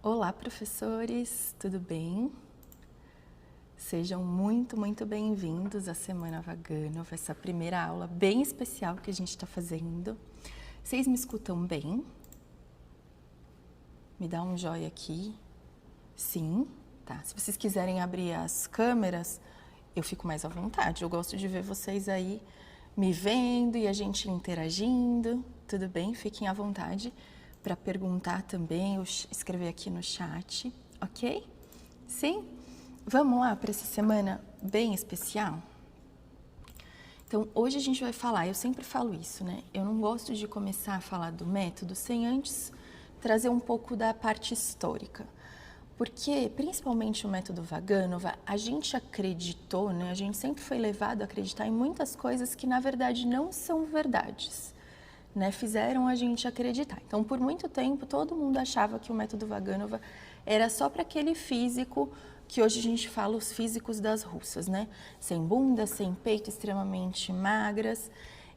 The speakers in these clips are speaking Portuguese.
Olá, professores, tudo bem? Sejam muito bem-vindos à Semana Vaganova, essa primeira aula bem especial que a gente está fazendo. Vocês me escutam bem? Me dá um joinha aqui. Sim? Tá. Se vocês quiserem abrir as câmeras, eu fico mais à vontade. Eu gosto de ver vocês aí me vendo e a gente interagindo. Tudo bem? Fiquem à vontade para perguntar também, ou escrever aqui no chat, ok? Sim? Vamos lá para essa semana bem especial? Então, hoje a gente vai falar, eu sempre falo isso, né? Eu não gosto de começar a falar do método sem antes trazer um pouco da parte histórica. Porque, principalmente o método Vaganova, a gente acreditou, né? A gente sempre foi levado a acreditar em muitas coisas que, na verdade, não são verdades, né? Fizeram a gente acreditar. Então, por muito tempo, todo mundo achava que o método Vaganova era só para aquele físico que hoje a gente fala os físicos das russas, né? Sem bunda, sem peito, extremamente magras.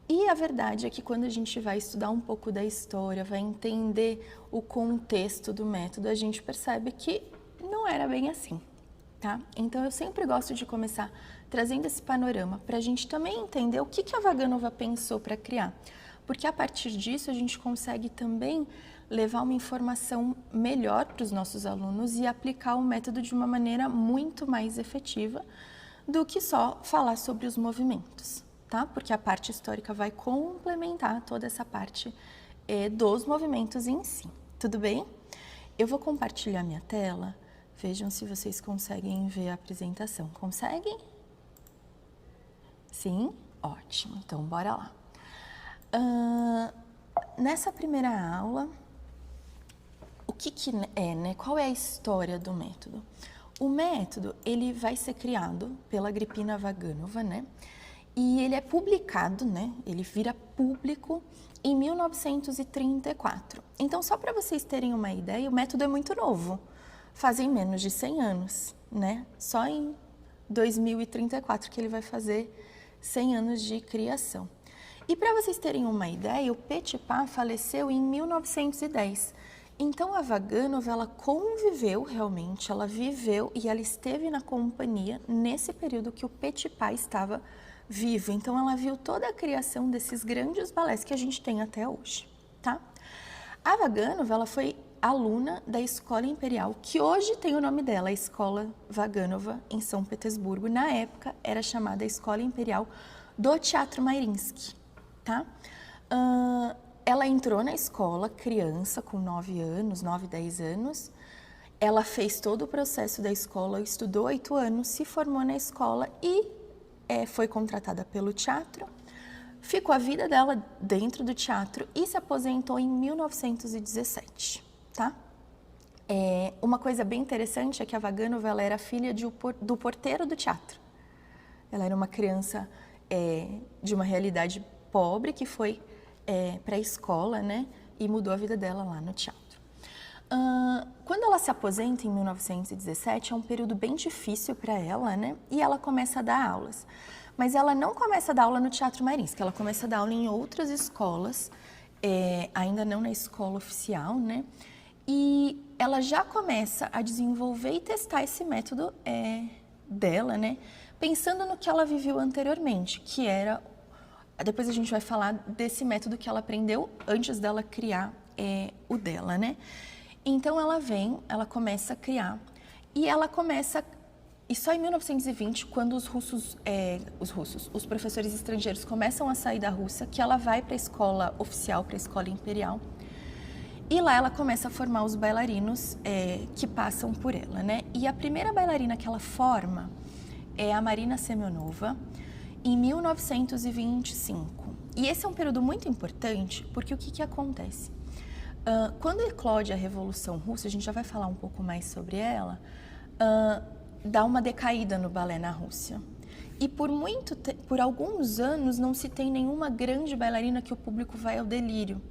E a verdade é que quando a gente vai estudar um pouco da história, vai entender o contexto do método, a gente percebe que não era bem assim, tá? Então eu sempre gosto de começar trazendo esse panorama para a gente também entender o que a Vaganova pensou para criar. Porque a partir disso a gente consegue também levar uma informação melhor para os nossos alunos e aplicar o método de uma maneira muito mais efetiva do que só falar sobre os movimentos, tá? Porque a parte histórica vai complementar toda essa parte dos movimentos em si, tudo bem? Eu vou compartilhar minha tela, vejam se vocês conseguem ver a apresentação. Conseguem? Sim? Ótimo, então bora lá. Nessa primeira aula, o que é, né? Qual é a história do método? O método, ele vai ser criado pela Agrippina Vaganova, né? E ele é publicado, né? Ele vira público em 1934. Então, só para vocês terem uma ideia, o método é muito novo. Fazem menos de 100 anos, né? Só em 2034 que ele vai fazer 100 anos de criação. E para vocês terem uma ideia, o Petipa faleceu em 1910. Então a Vaganova, ela conviveu realmente, ela viveu e ela esteve na companhia nesse período que o Petipa estava vivo. Então ela viu toda a criação desses grandes balés que a gente tem até hoje, tá? A Vaganova, ela foi aluna da Escola Imperial, que hoje tem o nome dela, a Escola Vaganova, em São Petersburgo. Na época era chamada Escola Imperial do Teatro Mariinsky. Tá? Ela entrou na escola criança, com 9 anos, 9, 10 anos. Ela fez todo o processo da escola, estudou 8 anos, se formou na escola e foi contratada pelo teatro. Ficou a vida dela dentro do teatro e se aposentou em 1917, tá? Uma coisa bem interessante é que a Vaganova, ela era filha do porteiro do teatro. Ela era uma criança de uma realidade pobre que foi para a escola, né, e mudou a vida dela lá no teatro. Quando ela se aposenta em 1917, é um período bem difícil para ela, né, e ela começa a dar aulas. Mas ela não começa a dar aula no Teatro Mariinsky, ela começa a dar aula em outras escolas, ainda não na escola oficial, né, e ela já começa a desenvolver e testar esse método dela, né, pensando no que ela viveu anteriormente, que era... Depois a gente vai falar desse método que ela aprendeu antes dela criar o dela, né? Então ela começa a criar e ela começa... E só em 1920, quando os professores estrangeiros começam a sair da Rússia, que ela vai para a escola oficial, para a escola imperial. E lá ela começa a formar os bailarinos que passam por ela, né? E a primeira bailarina que ela forma é a Marina Semionova, em 1925. E esse é um período muito importante, porque o que acontece? Quando eclode a Revolução Russa, a gente já vai falar um pouco mais sobre ela, dá uma decaída no balé na Rússia. E por alguns anos não se tem nenhuma grande bailarina que o público vai ao delírio.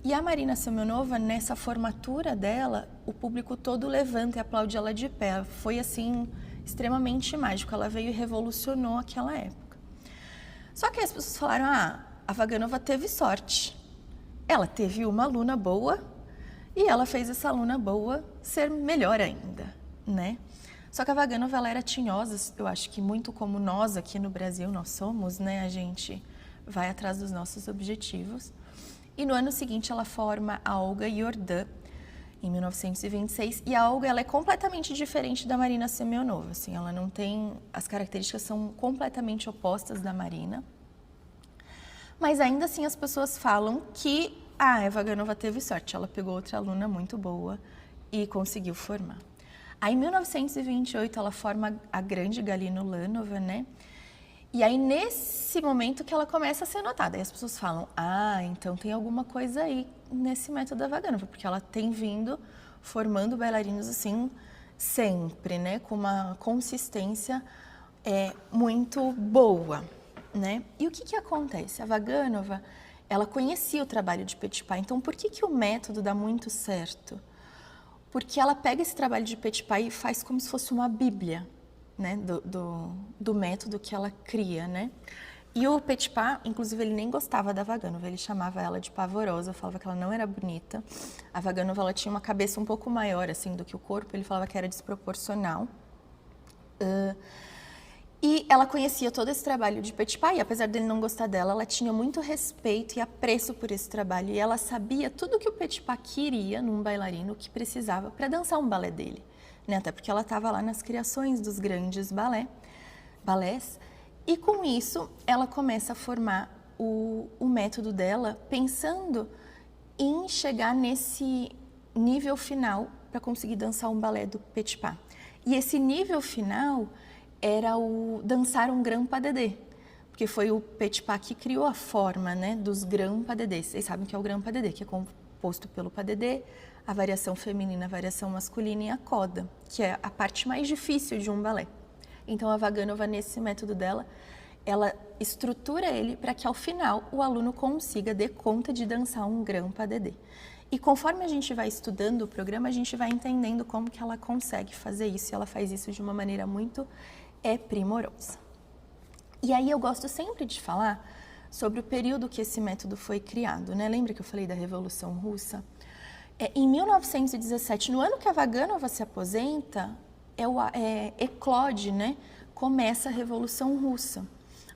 E a Marina Semionova, nessa formatura dela, o público todo levanta e aplaude ela de pé. Foi assim, extremamente mágico. Ela veio e revolucionou aquela época. Só que as pessoas falaram, a Vaganova teve sorte. Ela teve uma aluna boa E ela fez essa aluna boa ser melhor ainda, né? Só que a Vaganova, ela era tinhosa, eu acho que muito como nós aqui no Brasil nós somos, né? A gente vai atrás dos nossos objetivos. E no ano seguinte ela forma a Olga Iordan, em 1926, e a Olga, ela é completamente diferente da Marina Semionova, assim, ela não tem, as características são completamente opostas da Marina, mas ainda assim as pessoas falam que a Vaganova teve sorte, ela pegou outra aluna muito boa e conseguiu formar. Aí em 1928 ela forma a grande Galina Ulanova, né? E aí nesse momento que ela começa a ser notada, aí as pessoas falam, então tem alguma coisa aí nesse método da Vaganova, porque ela tem vindo formando bailarinos assim sempre, né, com uma consistência muito boa, né? E o que acontece? A Vaganova, ela conhecia o trabalho de Petipa, então por que o método dá muito certo? Porque ela pega esse trabalho de Petipa e faz como se fosse uma bíblia, né, do método que ela cria, né? E o Petipa, inclusive, ele nem gostava da Vaganova, ele chamava ela de pavorosa, falava que ela não era bonita. A Vaganova, ela tinha uma cabeça um pouco maior, assim, do que o corpo, ele falava que era desproporcional. E ela conhecia todo esse trabalho de Petipa, e apesar dele não gostar dela, ela tinha muito respeito e apreço por esse trabalho, e ela sabia tudo que o Petipa queria num bailarino, que precisava para dançar um balé dele, né? Até porque ela estava lá nas criações dos grandes balés, e com isso ela começa a formar o método dela, pensando em chegar nesse nível final para conseguir dançar um balé do Petipa. E esse nível final era o dançar um grand pas de deux, porque foi o Petipa que criou a forma, né, dos grand pas de deux. Vocês sabem que é o grand pas de deux, que é composto pelo pas de deux, a variação feminina, a variação masculina e a coda, que é a parte mais difícil de um balé. Então a Vaganova, nesse método dela, ela estrutura ele para que ao final o aluno consiga dar conta de dançar um grand pas de deux. E conforme a gente vai estudando o programa, a gente vai entendendo como que ela consegue fazer isso, e ela faz isso de uma maneira muito primorosa. E aí eu gosto sempre de falar sobre o período que esse método foi criado, né? Lembra que eu falei da Revolução Russa? Em 1917, no ano que a Vaganova se aposenta, eclode, né? Começa a Revolução Russa,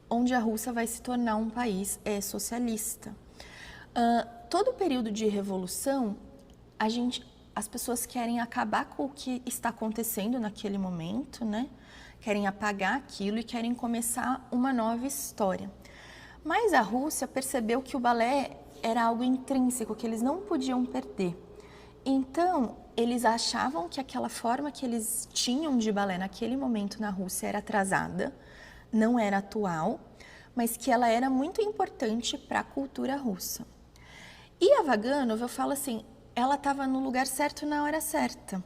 onde a Rússia vai se tornar um país socialista. Todo o período de revolução, as pessoas querem acabar com o que está acontecendo naquele momento, né? Querem apagar aquilo e querem começar uma nova história. Mas a Rússia percebeu que o balé era algo intrínseco, que eles não podiam perder. Então, eles achavam que aquela forma que eles tinham de balé naquele momento na Rússia era atrasada, não era atual, mas que ela era muito importante para a cultura russa. E a Vaganova, eu falo assim, ela estava no lugar certo na hora certa.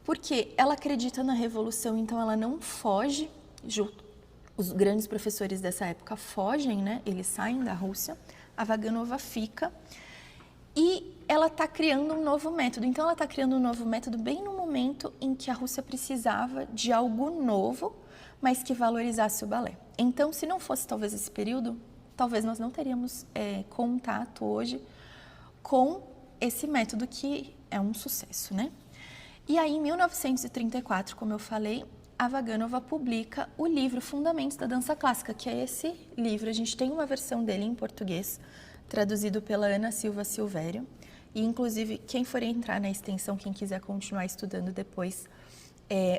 Porque ela acredita na revolução, então ela não foge. Os grandes professores dessa época fogem, né? Eles saem da Rússia, a Vaganova fica e ela está criando um novo método. Então ela está criando um novo método bem no momento em que a Rússia precisava de algo novo, mas que valorizasse o balé. Então, se não fosse talvez esse período, talvez nós não teríamos contato hoje com esse método que é um sucesso, né? E aí, em 1934, como eu falei, a Vaganova publica o livro Fundamentos da Dança Clássica, que é esse livro. A gente tem uma versão dele em português, traduzido pela Ana Silva Silvério. E, inclusive, quem for entrar na extensão, quem quiser continuar estudando depois,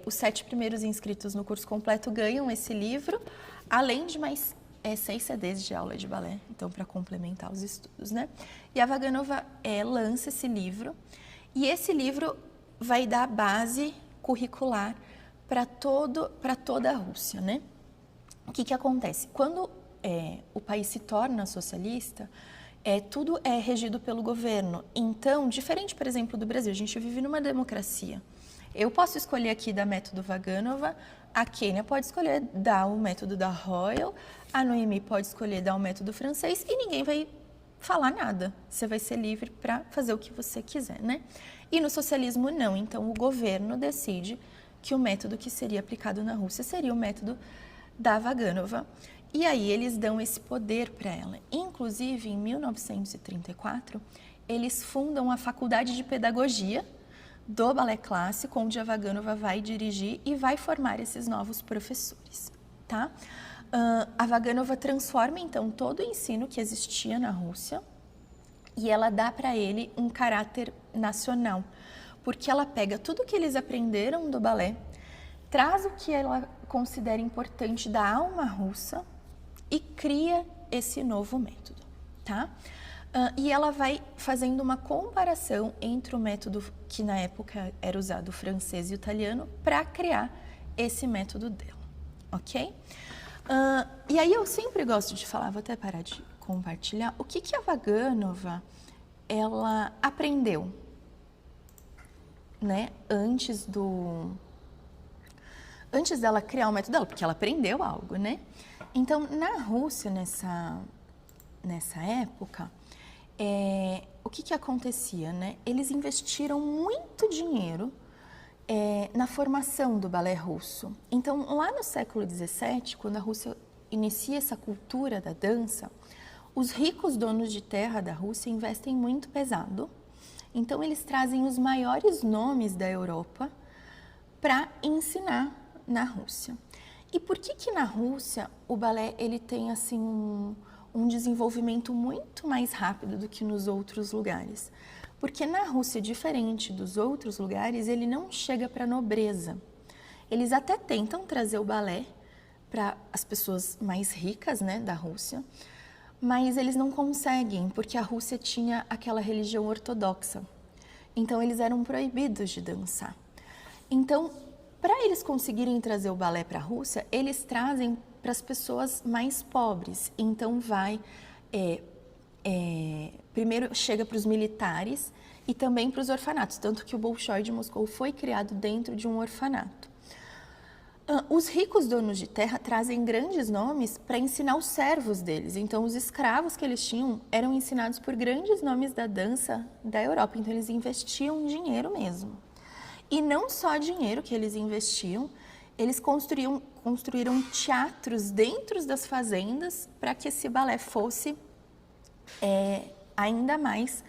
os 7 primeiros inscritos no curso completo ganham esse livro, além de mais 6 CDs de aula de balé, então, para complementar os estudos, né? E a Vaganova lança esse livro, e esse livro vai dar base curricular para toda a Rússia, né? O que acontece? Quando o país se torna socialista, tudo é regido pelo governo. Então, diferente, por exemplo, do Brasil, a gente vive numa democracia. Eu posso escolher aqui da método Vaganova, a Quênia pode escolher dar o método da Royal, a Noemi pode escolher dar o método francês e ninguém vai falar nada. Você vai ser livre para fazer o que você quiser, né? E no socialismo não, então o governo decide que o método que seria aplicado na Rússia seria o método da Vaganova. E aí eles dão esse poder para ela. Inclusive, em 1934, eles fundam a Faculdade de Pedagogia do Balé Clássico, onde a Vaganova vai dirigir e vai formar esses novos professores, tá? A Vaganova transforma, então, todo o ensino que existia na Rússia e ela dá para ele um caráter nacional, porque ela pega tudo que eles aprenderam do balé, traz o que ela considera importante da alma russa e cria esse novo método, tá? E ela vai fazendo uma comparação entre o método que na época era usado, o francês e o italiano, para criar esse método dela, ok? E aí eu sempre gosto de falar, vou até parar de compartilhar, o que a Vaganova, ela aprendeu, né, antes dela criar o método dela, porque ela aprendeu algo, né? Então, na Rússia, nessa época, o que acontecia, né? Eles investiram muito dinheiro na formação do balé russo. Então, lá no século XVII, quando a Rússia inicia essa cultura da dança, os ricos donos de terra da Rússia investem muito pesado. Então, eles trazem os maiores nomes da Europa para ensinar na Rússia. E por que na Rússia o balé ele tem assim um desenvolvimento muito mais rápido do que nos outros lugares? Porque na Rússia, diferente dos outros lugares, ele não chega para a nobreza. Eles até tentam trazer o balé para as pessoas mais ricas, né, da Rússia, mas eles não conseguem, porque a Rússia tinha aquela religião ortodoxa. Então, eles eram proibidos de dançar. Então, para eles conseguirem trazer o balé para a Rússia, eles trazem para as pessoas mais pobres. Então, primeiro chega para os militares e também para os orfanatos, tanto que o Bolshoi de Moscou foi criado dentro de um orfanato. Os ricos donos de terra trazem grandes nomes para ensinar os servos deles. Então, os escravos que eles tinham eram ensinados por grandes nomes da dança da Europa. Então, eles investiam dinheiro mesmo. E não só dinheiro que eles investiam, eles construíram teatros dentro das fazendas para que esse balé fosse ainda mais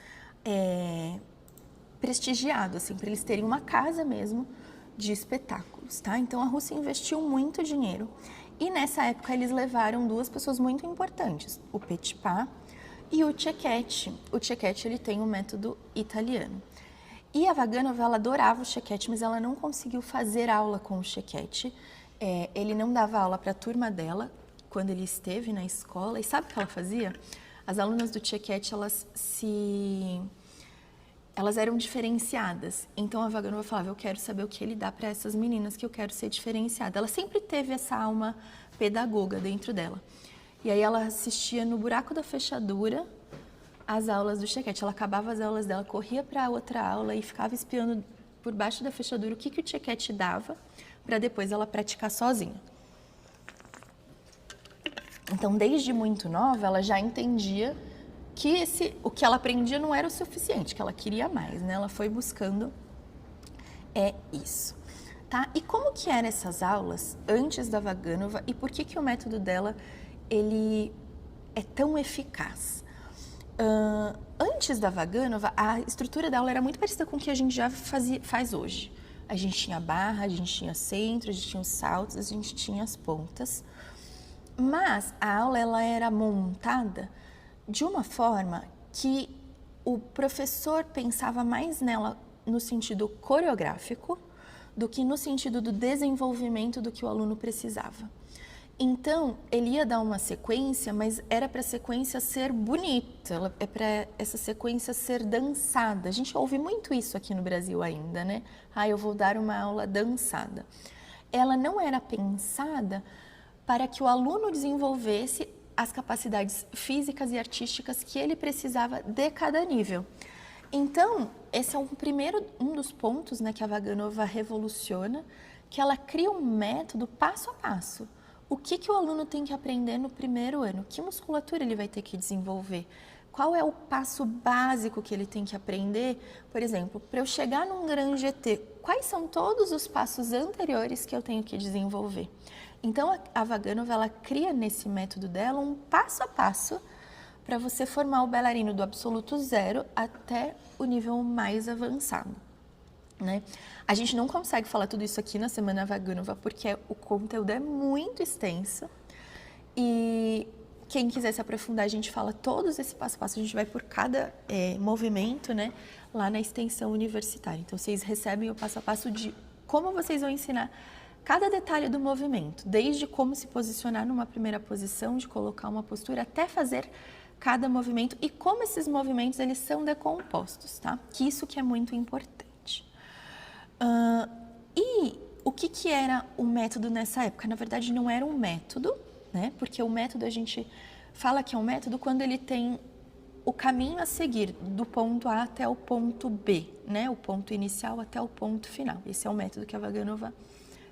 prestigiado, assim, para eles terem uma casa mesmo de espetáculos, tá? Então, a Rússia investiu muito dinheiro e nessa época eles levaram duas pessoas muito importantes, o Petipa e o Cecchetti. O Cecchetti, ele tem um método italiano. E a Vaganova, ela adorava o Cecchetti, mas ela não conseguiu fazer aula com o Cecchetti. Ele não dava aula para a turma dela quando ele esteve na escola. E sabe o que ela fazia? As alunas do Cecchetti, elas eram diferenciadas. Então, a Vaganova falava, eu quero saber o que ele dá para essas meninas, que eu quero ser diferenciada. Ela sempre teve essa alma pedagoga dentro dela. E aí, ela assistia no buraco da fechadura as aulas do Cecchetti. Ela acabava as aulas dela, corria para outra aula e ficava espiando por baixo da fechadura o que o Cecchetti dava, para depois ela praticar sozinha. Então, desde muito nova, ela já entendia que o que ela aprendia não era o suficiente, que ela queria mais, né? Ela foi buscando isso, tá? E como que eram essas aulas antes da Vaganova e por que o método dela ele é tão eficaz? Antes da Vaganova, a estrutura da aula era muito parecida com o que a gente já faz hoje. A gente tinha barra, a gente tinha centro, a gente tinha os saltos, a gente tinha as pontas. Mas a aula ela era montada de uma forma que o professor pensava mais nela no sentido coreográfico do que no sentido do desenvolvimento do que o aluno precisava. Então, ele ia dar uma sequência, mas era para a sequência ser bonita, é para essa sequência ser dançada. A gente ouve muito isso aqui no Brasil ainda, né? Eu vou dar uma aula dançada. Ela não era pensada para que o aluno desenvolvesse as capacidades físicas e artísticas que ele precisava de cada nível. Então, esse é um dos pontos, né, que a Vaganova revoluciona, que ela cria um método passo a passo. O que o aluno tem que aprender no primeiro ano? Que musculatura ele vai ter que desenvolver? Qual é o passo básico que ele tem que aprender? Por exemplo, para eu chegar num Grand GT, quais são todos os passos anteriores que eu tenho que desenvolver? Então, a Vaganova, ela cria nesse método dela um passo a passo para você formar o bailarino do absoluto zero até o nível mais avançado, né? A gente não consegue falar tudo isso aqui na Semana Vaganova porque o conteúdo é muito extenso e quem quiser se aprofundar, a gente fala todos esse passo a passo, a gente vai por cada movimento, né, lá na extensão universitária. Então, vocês recebem o passo a passo de como vocês vão ensinar cada detalhe do movimento, desde como se posicionar numa primeira posição, de colocar uma postura, até fazer cada movimento e como esses movimentos eles são decompostos, tá? Que isso que é muito importante. E o que era o método nessa época? Na verdade, não era um método, né? Porque o método, a gente fala que é um método quando ele tem o caminho a seguir do ponto A até o ponto B, né? O ponto inicial até o ponto final. Esse é o método que a Vaganova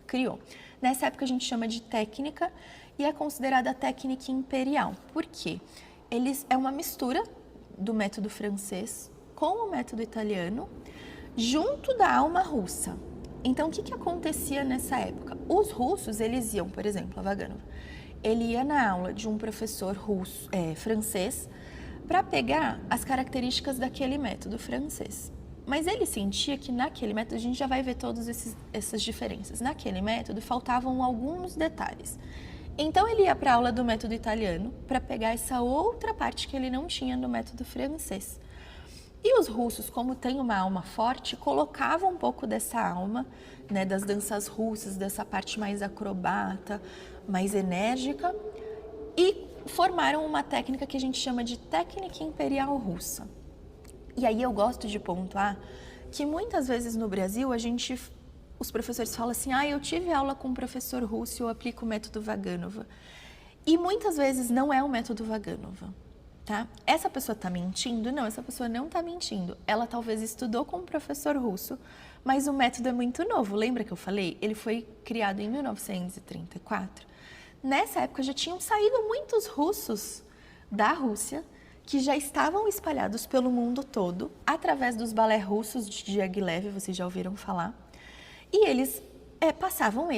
criou. Nessa época a gente chama de técnica e é considerada a técnica imperial. Por quê? É uma mistura do método francês com o método italiano, junto da alma russa. Então, o que acontecia nessa época? Os russos, eles iam, por exemplo, a Vaganova, ele ia na aula de um professor francês para pegar as características daquele método francês. Mas ele sentia que naquele método, a gente já vai ver todas essas diferenças. Naquele método, faltavam alguns detalhes. Então, ele ia para a aula do método italiano para pegar essa outra parte que ele não tinha no método francês. E os russos, como têm uma alma forte, colocavam um pouco dessa alma, né, das danças russas, dessa parte mais acrobata, mais enérgica, e formaram uma técnica que a gente chama de técnica imperial russa. E aí eu gosto de pontuar que muitas vezes no Brasil os professores falam assim, eu tive aula com um professor russo e eu aplico o método Vaganova. E muitas vezes não é o método Vaganova. Tá? Essa pessoa está mentindo? Não, essa pessoa não está mentindo. Ela talvez estudou com um professor russo, mas o método é muito novo. Lembra que eu falei? Ele foi criado em 1934. Nessa época já tinham saído muitos russos da Rússia que já estavam espalhados pelo mundo todo através dos balés russos de Diaghilev, vocês já ouviram falar. E eles passavam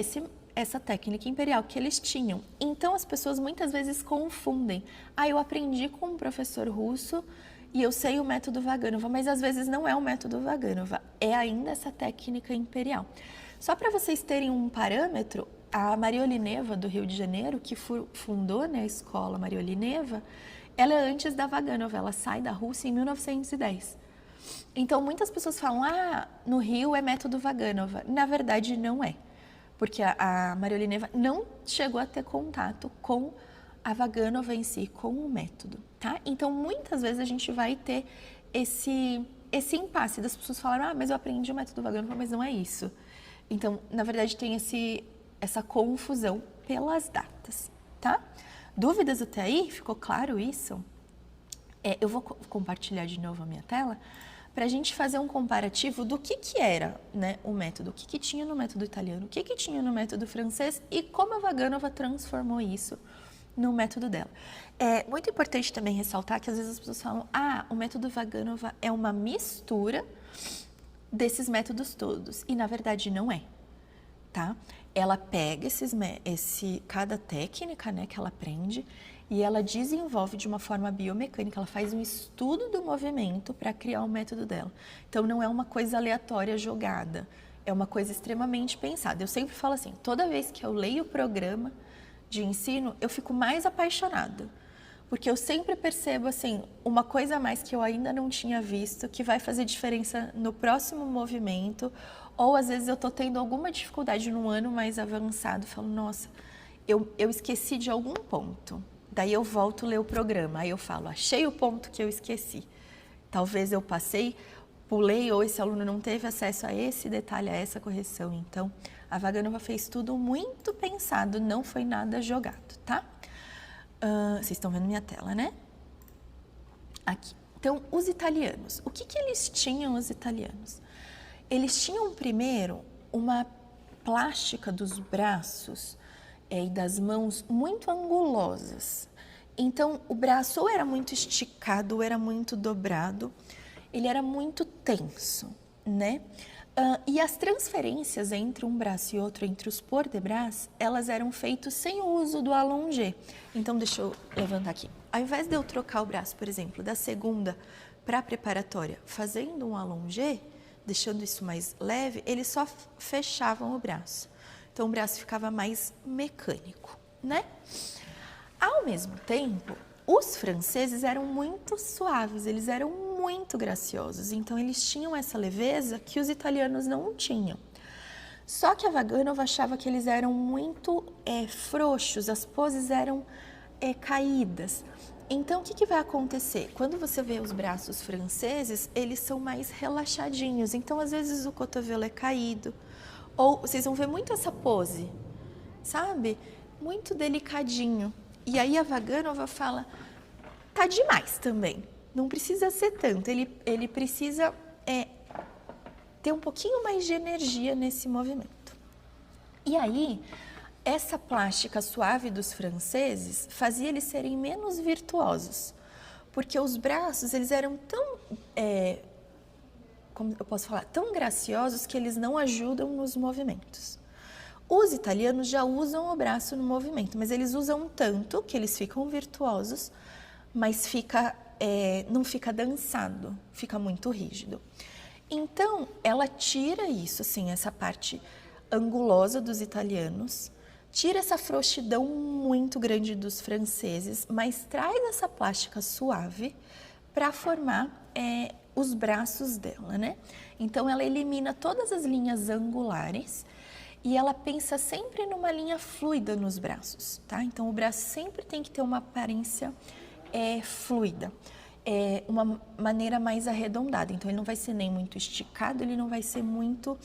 essa técnica imperial que eles tinham. Então, as pessoas muitas vezes confundem. Eu aprendi com um professor russo e eu sei o método Vaganova, mas às vezes não é o método Vaganova, é ainda essa técnica imperial. Só para vocês terem um parâmetro, a Mariolineva, do Rio de Janeiro, que fundou, né, a escola Mariolineva, ela é antes da Vaganova, ela sai da Rússia em 1910. Então, muitas pessoas falam, no Rio é método Vaganova. Na verdade, não é. Porque a Mariolineva não chegou a ter contato com a Vaganova em si, com o método, tá? Então, muitas vezes a gente vai ter esse impasse das pessoas falarem, mas eu aprendi o método Vaganova, mas não é isso. Então, na verdade, tem essa confusão pelas datas, tá? Dúvidas até aí? Ficou claro isso? Eu vou compartilhar de novo a minha tela para a gente fazer um comparativo do que era, né, o método, o que tinha no método italiano, o que tinha no método francês e como a Vaganova transformou isso no método dela. É muito importante também ressaltar que às vezes as pessoas falam, o método Vaganova é uma mistura desses métodos todos, e na verdade não é, tá? Ela pega cada técnica, né, que ela aprende e ela desenvolve de uma forma biomecânica, ela faz um estudo do movimento para criar o método dela. Então, não é uma coisa aleatória jogada, é uma coisa extremamente pensada. Eu sempre falo assim, toda vez que eu leio o programa de ensino, eu fico mais apaixonada, porque eu sempre percebo assim, uma coisa a mais que eu ainda não tinha visto, que vai fazer diferença no próximo movimento, ou às vezes eu estou tendo alguma dificuldade num ano mais avançado, falo, nossa, eu esqueci de algum ponto. Daí eu volto a ler o programa, aí eu falo, achei o ponto que eu esqueci. Talvez eu pulei, ou esse aluno não teve acesso a esse detalhe, a essa correção. Então, a Vaganova fez tudo muito pensado, não foi nada jogado, tá? Vocês estão vendo minha tela, né? Aqui. Então, os italianos. O que eles tinham, os italianos? Eles tinham, primeiro, uma plástica dos braços e das mãos muito angulosas. Então, o braço ou era muito esticado, ou era muito dobrado. Ele era muito tenso, né? E as transferências entre um braço e outro, entre os port de bras, elas eram feitas sem o uso do allongé. Então, deixa eu levantar aqui. Ao invés de eu trocar o braço, por exemplo, da segunda para a preparatória, fazendo um allongé, deixando isso mais leve, eles só fechavam o braço. Então, o braço ficava mais mecânico, né? Ao mesmo tempo, os franceses eram muito suaves, eles eram muito graciosos, então eles tinham essa leveza que os italianos não tinham. Só que a Vaganova achava que eles eram muito frouxos, as poses eram caídas. Então, o que vai acontecer? Quando você vê os braços franceses, eles são mais relaxadinhos, então às vezes o cotovelo é caído, ou vocês vão ver muito essa pose, sabe? Muito delicadinho. E aí a Vaganova fala, tá demais também, não precisa ser tanto, ele precisa ter um pouquinho mais de energia nesse movimento. E aí, essa plástica suave dos franceses fazia eles serem menos virtuosos, porque os braços, eles eram tão, como eu posso falar, tão graciosos que eles não ajudam nos movimentos. Os italianos já usam o braço no movimento, mas eles usam tanto que eles ficam virtuosos, mas não fica dançado, fica muito rígido. Então, ela tira isso, assim, essa parte angulosa dos italianos, tira essa frouxidão muito grande dos franceses, mas traz essa plástica suave para formar os braços dela, né? Então, ela elimina todas as linhas angulares e ela pensa sempre numa linha fluida nos braços, tá? Então, o braço sempre tem que ter uma aparência fluida, uma maneira mais arredondada. Então, ele não vai ser nem muito esticado, ele não vai ser muito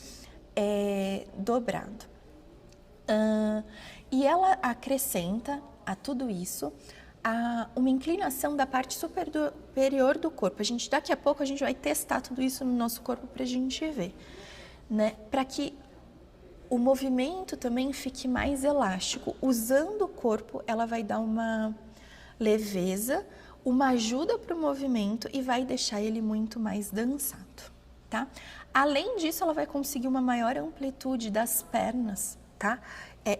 dobrado. E ela acrescenta a tudo isso uma inclinação da parte superior do corpo. Daqui a pouco a gente vai testar tudo isso no nosso corpo para a gente ver, né? Para que o movimento também fique mais elástico. Usando o corpo, ela vai dar uma leveza, uma ajuda para o movimento e vai deixar ele muito mais dançado, tá? Além disso, ela vai conseguir uma maior amplitude das pernas, tá?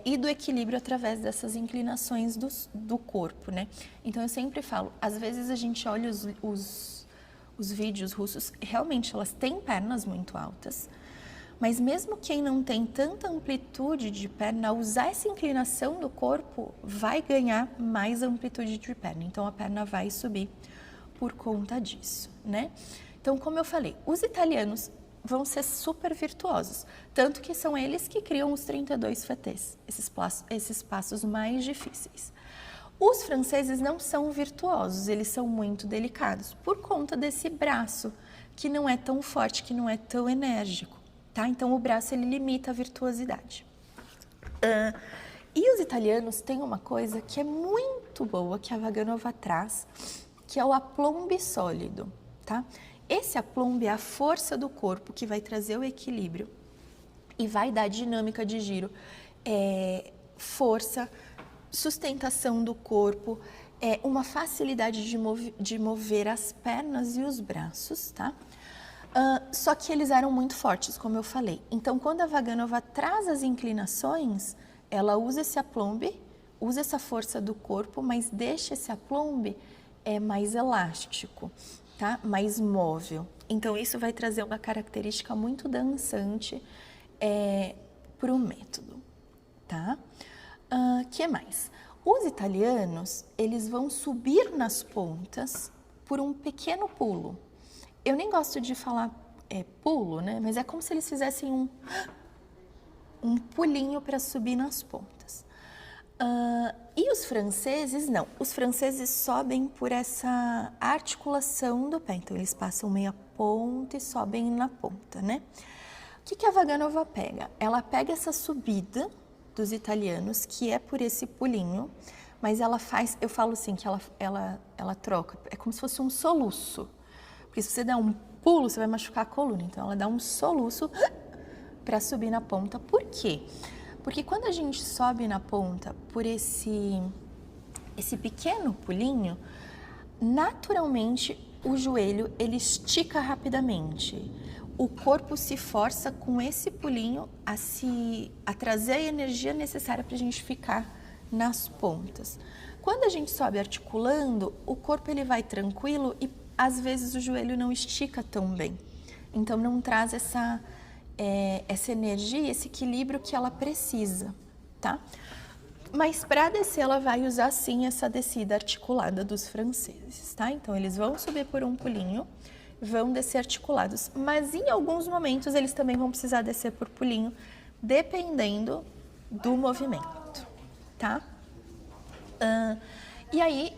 E do equilíbrio através dessas inclinações do corpo, né? Então, eu sempre falo, às vezes a gente olha os vídeos russos, realmente elas têm pernas muito altas, mas mesmo quem não tem tanta amplitude de perna, usar essa inclinação do corpo vai ganhar mais amplitude de perna. Então, a perna vai subir por conta disso, né? Então, como eu falei, os italianos vão ser super virtuosos, tanto que são eles que criam os 32 fêtés, esses passos mais difíceis. Os franceses não são virtuosos, eles são muito delicados, por conta desse braço, que não é tão forte, que não é tão enérgico. Tá? Então, o braço ele limita a virtuosidade. E os italianos têm uma coisa que é muito boa, que a Vaganova traz, que é o aplombe sólido. Tá? Esse aplombe é a força do corpo que vai trazer o equilíbrio e vai dar dinâmica de giro, força, sustentação do corpo, uma facilidade de mover as pernas e os braços, tá? Só que eles eram muito fortes, como eu falei. Então, quando a Vaganova traz as inclinações, ela usa esse aplombe, usa essa força do corpo, mas deixa esse aplombe mais elástico, tá? Mais móvel. Então, isso vai trazer uma característica muito dançante para o método, tá? Que mais? Os italianos, eles vão subir nas pontas por um pequeno pulo. Eu nem gosto de falar pulo, né? Mas é como se eles fizessem um pulinho para subir nas pontas. E os franceses, não. Os franceses sobem por essa articulação do pé. Então, eles passam meia ponta e sobem na ponta, né? O que a Vaganova pega? Ela pega essa subida dos italianos, que é por esse pulinho, mas ela faz, eu falo assim, que ela troca, é como se fosse um soluço. Porque se você der um pulo, você vai machucar a coluna. Então, ela dá um soluço para subir na ponta. Por quê? Porque quando a gente sobe na ponta por esse pequeno pulinho, naturalmente o joelho ele estica rapidamente. o corpo se força com esse pulinho a trazer a energia necessária para a gente ficar nas pontas. Quando a gente sobe articulando, o corpo ele vai tranquilo e às vezes o joelho não estica tão bem. Então não traz essa energia, esse equilíbrio que ela precisa, tá? Mas para descer ela vai usar sim essa descida articulada dos franceses, tá? Então eles vão subir por um pulinho, vão descer articulados, mas em alguns momentos eles também vão precisar descer por pulinho, dependendo do movimento, tá? E aí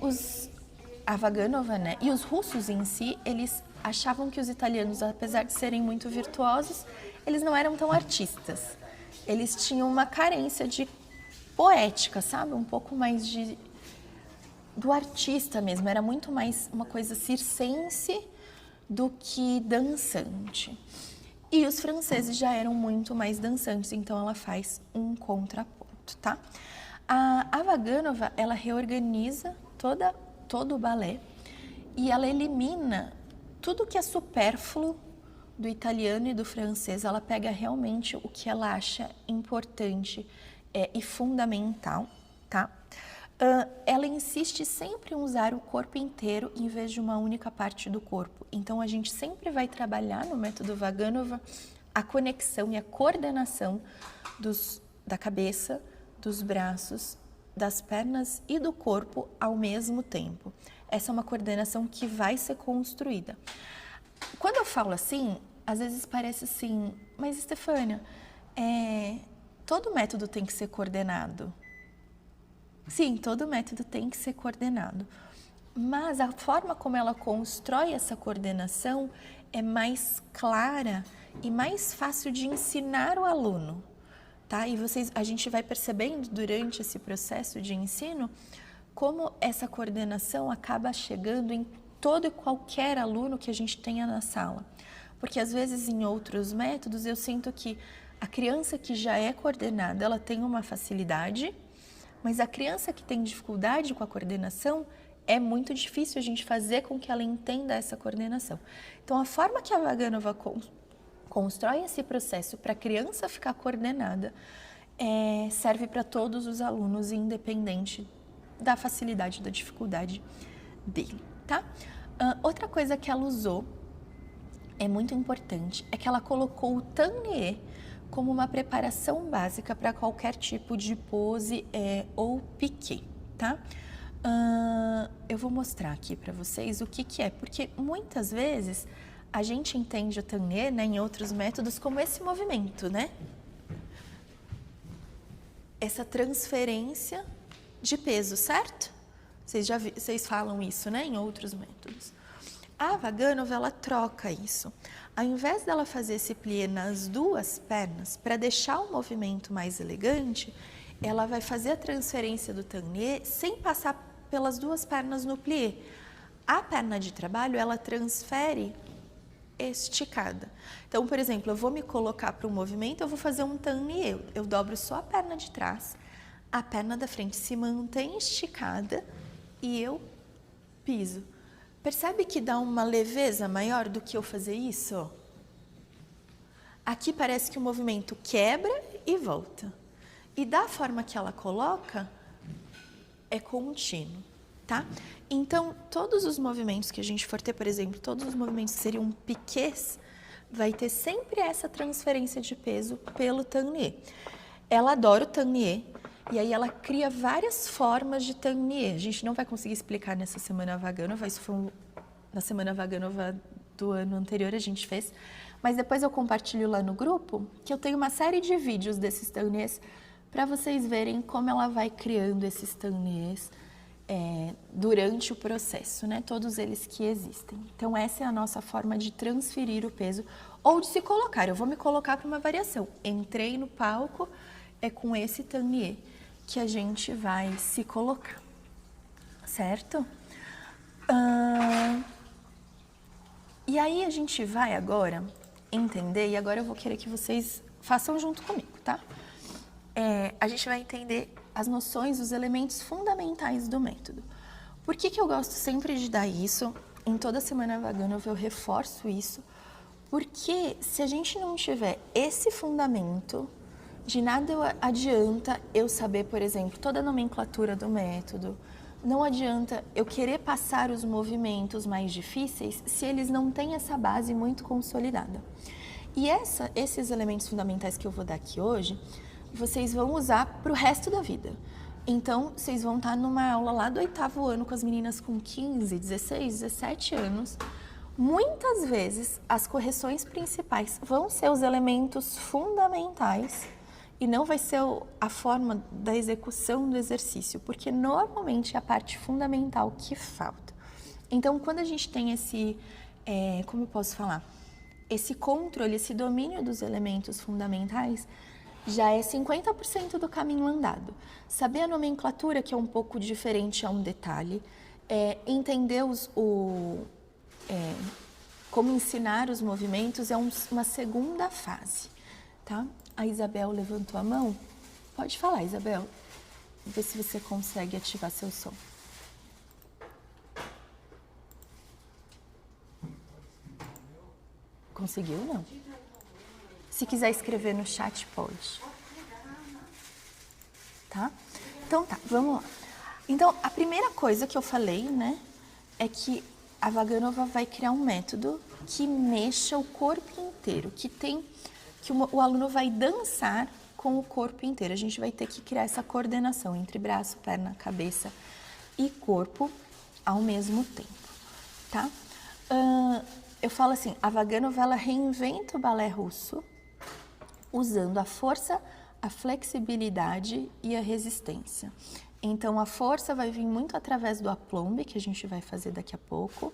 a Vaganova, né, e os russos em si, eles achavam que os italianos, apesar de serem muito virtuosos, eles não eram tão artistas. Eles tinham uma carência de poética, sabe? Um pouco mais do artista mesmo, era muito mais uma coisa circense do que dançante. E os franceses já eram muito mais dançantes, então ela faz um contraponto, tá? A Vaganova, ela reorganiza todo o balé e ela elimina tudo que é supérfluo do italiano e do francês. Ela pega realmente o que ela acha importante e fundamental, tá? Ela insiste sempre em usar o corpo inteiro em vez de uma única parte do corpo. Então, a gente sempre vai trabalhar no método Vaganova a conexão e a coordenação da cabeça, dos braços, das pernas e do corpo ao mesmo tempo. Essa é uma coordenação que vai ser construída. Quando eu falo assim, às vezes parece assim, mas Estefânia, todo método tem que ser coordenado. Sim, todo método tem que ser coordenado. Mas a forma como ela constrói essa coordenação é mais clara e mais fácil de ensinar o aluno. Tá? E a gente vai percebendo durante esse processo de ensino como essa coordenação acaba chegando em todo e qualquer aluno que a gente tenha na sala. Porque às vezes em outros métodos eu sinto que a criança que já é coordenada, ela tem uma facilidade, mas a criança que tem dificuldade com a coordenação, é muito difícil a gente fazer com que ela entenda essa coordenação. Então a forma que a Vaganova constrói esse processo para a criança ficar coordenada serve para todos os alunos, independente da facilidade, da dificuldade dele, tá? Outra coisa que ela usou, é muito importante, é que ela colocou o Tannier como uma preparação básica para qualquer tipo de pose ou piqué, tá? Eu vou mostrar aqui para vocês o que é, porque muitas vezes a gente entende o Tannier, né, em outros métodos como esse movimento, né? Essa transferência de peso, certo? Vocês falam isso, né, em outros métodos. A Vaganova, ela troca isso. Ao invés dela fazer esse plié nas duas pernas, para deixar o movimento mais elegante, ela vai fazer a transferência do Tannier sem passar pelas duas pernas no plié. A perna de trabalho, ela transfere esticada. Então, por exemplo, eu vou me colocar para um movimento, eu vou fazer um Tannier. Eu dobro só a perna de trás, a perna da frente se mantém esticada e eu piso. Percebe que dá uma leveza maior do que eu fazer isso? Aqui parece que o movimento quebra e volta. E da forma que ela coloca, é contínuo, tá? Então, todos os movimentos que a gente for ter, por exemplo, todos os movimentos que seriam piquês, vai ter sempre essa transferência de peso pelo Tannier. Ela adora o Tannier, e aí ela cria várias formas de Tannier. A gente não vai conseguir explicar nessa semana Vaganova, isso foi na semana Vaganova do ano anterior a gente fez, mas depois eu compartilho lá no grupo, que eu tenho uma série de vídeos desses Tanniers para vocês verem como ela vai criando esses Tanniers durante o processo, né? Todos eles que existem. Então essa é a nossa forma de transferir o peso ou de se colocar. Eu vou me colocar para uma variação. Entrei no palco, é com esse Tannier que a gente vai se colocar, certo? E aí a gente vai agora entender, e agora eu vou querer que vocês façam junto comigo, tá? A gente vai entender as noções, os elementos fundamentais do método. Por que eu gosto sempre de dar isso? Em toda semana Vaganova eu reforço isso, Porque se a gente não tiver esse fundamento, de nada adianta eu saber, por exemplo, toda a nomenclatura do método. Não adianta eu querer passar os movimentos mais difíceis se eles não têm essa base muito consolidada. E esses elementos fundamentais que eu vou dar aqui hoje, vocês vão usar para o resto da vida. Então, vocês vão estar numa aula lá do 8º ano com as meninas com 15, 16, 17 anos. Muitas vezes, as correções principais vão ser os elementos fundamentais e não vai ser a forma da execução do exercício, porque normalmente é a parte fundamental que falta. Então, quando a gente tem esse, como eu posso falar, esse controle, esse domínio dos elementos fundamentais, já é 50% do caminho andado. Saber a nomenclatura, que é um pouco diferente, é um detalhe. Entender como ensinar os movimentos é uma segunda fase, tá? A Isabel levantou a mão. Pode falar, Isabel. Vê se você consegue ativar seu som. Conseguiu, não? Se quiser escrever no chat, pode. Tá? Então tá, vamos lá. Então, a primeira coisa que eu falei, né, é que a Vaganova vai criar um método que mexa o corpo inteiro, que o aluno vai dançar com o corpo inteiro. A gente vai ter que criar essa coordenação entre braço, perna, cabeça e corpo ao mesmo tempo, tá? Eu falo assim, a Vaganova, ela reinventa o balé russo usando a força, a flexibilidade e a resistência. Então, a força vai vir muito através do aplombe, que a gente vai fazer daqui a pouco.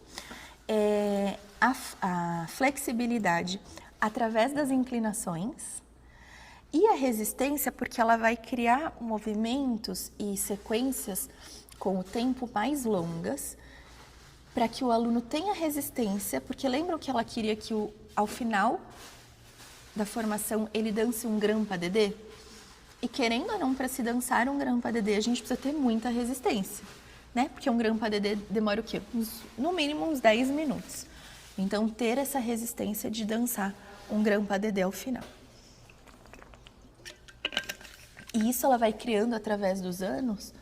A flexibilidade através das inclinações. E a resistência, porque ela vai criar movimentos e sequências com o tempo mais longas, para que o aluno tenha resistência, porque lembram que ela queria que ao final da formação ele dance um Grand-pas-de-deux? E querendo ou não, para se dançar um Grand-pas-de-deux, a gente precisa ter muita resistência, né? Porque um Grand-pas-de-deux demora o quê? No mínimo uns 10 minutos. Então, ter essa resistência de dançar um Grand-pas-de-deux ao final. E isso ela vai criando através dos anos,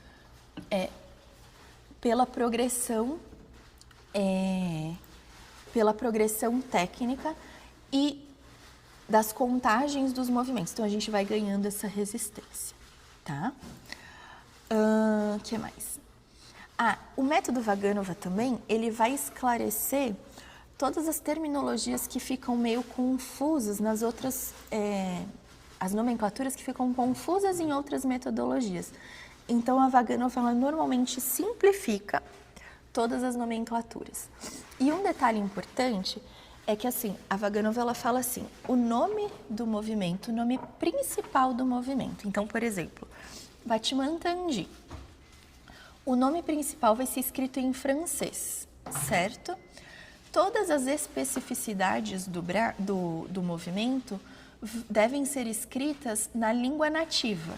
pela progressão técnica e das contagens dos movimentos. Então, a gente vai ganhando essa resistência, tá? Que mais? O método Vaganova também, ele vai esclarecer todas as terminologias que ficam meio confusas nas outras, as nomenclaturas que ficam confusas em outras metodologias. Então, a Vaganova, ela normalmente simplifica todas as nomenclaturas. E um detalhe importante é que, assim, a Vaganova, ela fala assim, o nome do movimento, o nome principal do movimento. Então, por exemplo, Battement tendu. O nome principal vai ser escrito em francês, certo? Todas as especificidades do movimento devem ser escritas na língua nativa.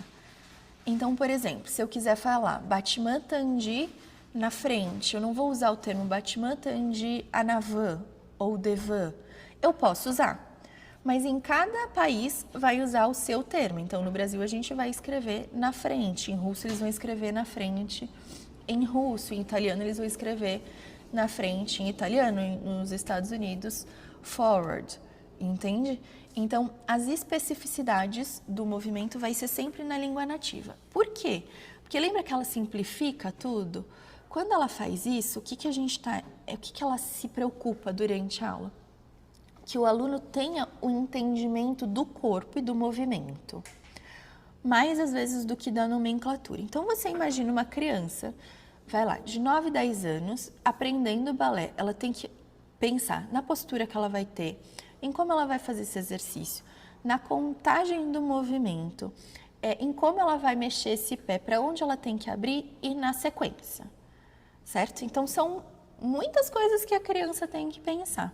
Então, por exemplo, se eu quiser falar Battement tendu na frente, eu não vou usar o termo Battement tendu en avant ou devant. Eu posso usar, mas em cada país vai usar o seu termo. Então, no Brasil, a gente vai escrever na frente. Em russo, eles vão escrever na frente em russo. Em italiano, eles vão escrever na frente em italiano. Nos Estados Unidos, forward. Entende? Então, as especificidades do movimento vai ser sempre na língua nativa. Por quê? Porque lembra que ela simplifica tudo? Quando ela faz isso, o que ela se preocupa durante a aula? Que o aluno tenha o entendimento do corpo e do movimento, mais às vezes do que da nomenclatura. Então, você imagina uma criança, vai lá, de 9, 10 anos, aprendendo balé. Ela tem que pensar na postura que ela vai ter, em como ela vai fazer esse exercício, na contagem do movimento, em como ela vai mexer esse pé, para onde ela tem que abrir e na sequência, certo? Então, são muitas coisas que a criança tem que pensar.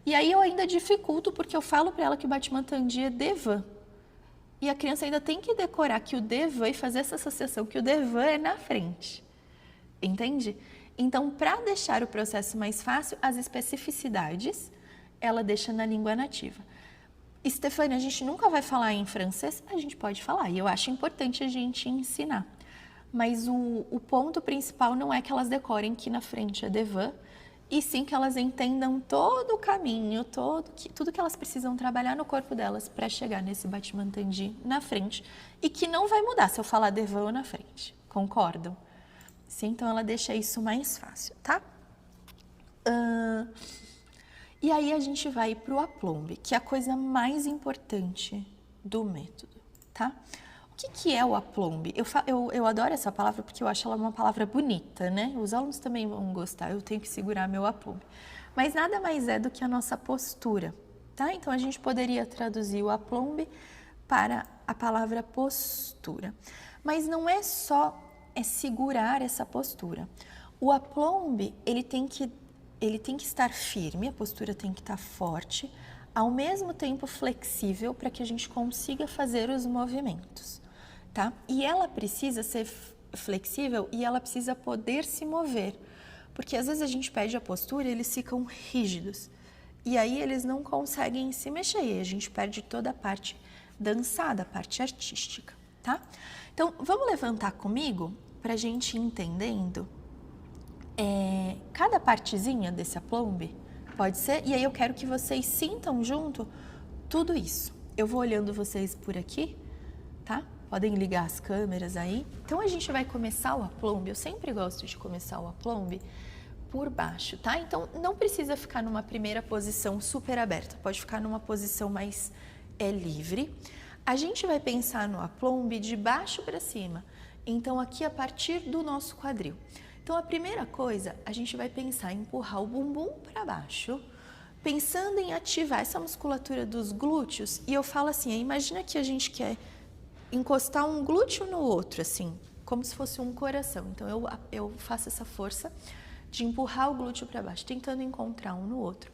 E aí eu ainda dificulto, porque eu falo para ela que o Battement tendu é devant. E a criança ainda tem que decorar que o devant e fazer essa associação que o devant é na frente. Entende? Então, para deixar o processo mais fácil, as especificidades ela deixa na língua nativa. Stefânia, a gente nunca vai falar em francês? A gente pode falar, e eu acho importante a gente ensinar. Mas o ponto principal não é que elas decorem que na frente é devant, e sim que elas entendam todo o caminho, tudo que elas precisam trabalhar no corpo delas para chegar nesse battement tendu na frente, e que não vai mudar se eu falar devant ou na frente, concordam? Sim, então ela deixa isso mais fácil, tá? E aí a gente vai para o aplombe, que é a coisa mais importante do método, tá? O que é o aplombe? Eu adoro essa palavra porque eu acho ela uma palavra bonita, né? Os alunos também vão gostar, eu tenho que segurar meu aplombe. Mas nada mais é do que a nossa postura, tá? Então a gente poderia traduzir o aplombe para a palavra postura. Mas não é só segurar essa postura. O aplombe, ele tem que estar firme, a postura tem que estar forte, ao mesmo tempo flexível para que a gente consiga fazer os movimentos, tá? E ela precisa ser flexível e ela precisa poder se mover, porque às vezes a gente pede a postura e eles ficam rígidos, e aí eles não conseguem se mexer, e a gente perde toda a parte dançada, a parte artística, tá? Então, vamos levantar comigo para a gente ir entendendo cada partezinha desse aplombe, pode ser? E aí eu quero que vocês sintam junto tudo isso. Eu vou olhando vocês por aqui, tá? Podem ligar as câmeras aí. Então a gente vai começar o aplombe, eu sempre gosto de começar o aplombe por baixo, tá? Então não precisa ficar numa primeira posição super aberta, pode ficar numa posição mais livre. A gente vai pensar no aplombe de baixo para cima, então aqui a partir do nosso quadril. Então, a primeira coisa, a gente vai pensar em empurrar o bumbum para baixo, pensando em ativar essa musculatura dos glúteos. E eu falo assim, imagina que a gente quer encostar um glúteo no outro, assim, como se fosse um coração. Então, eu faço essa força de empurrar o glúteo para baixo, tentando encontrar um no outro.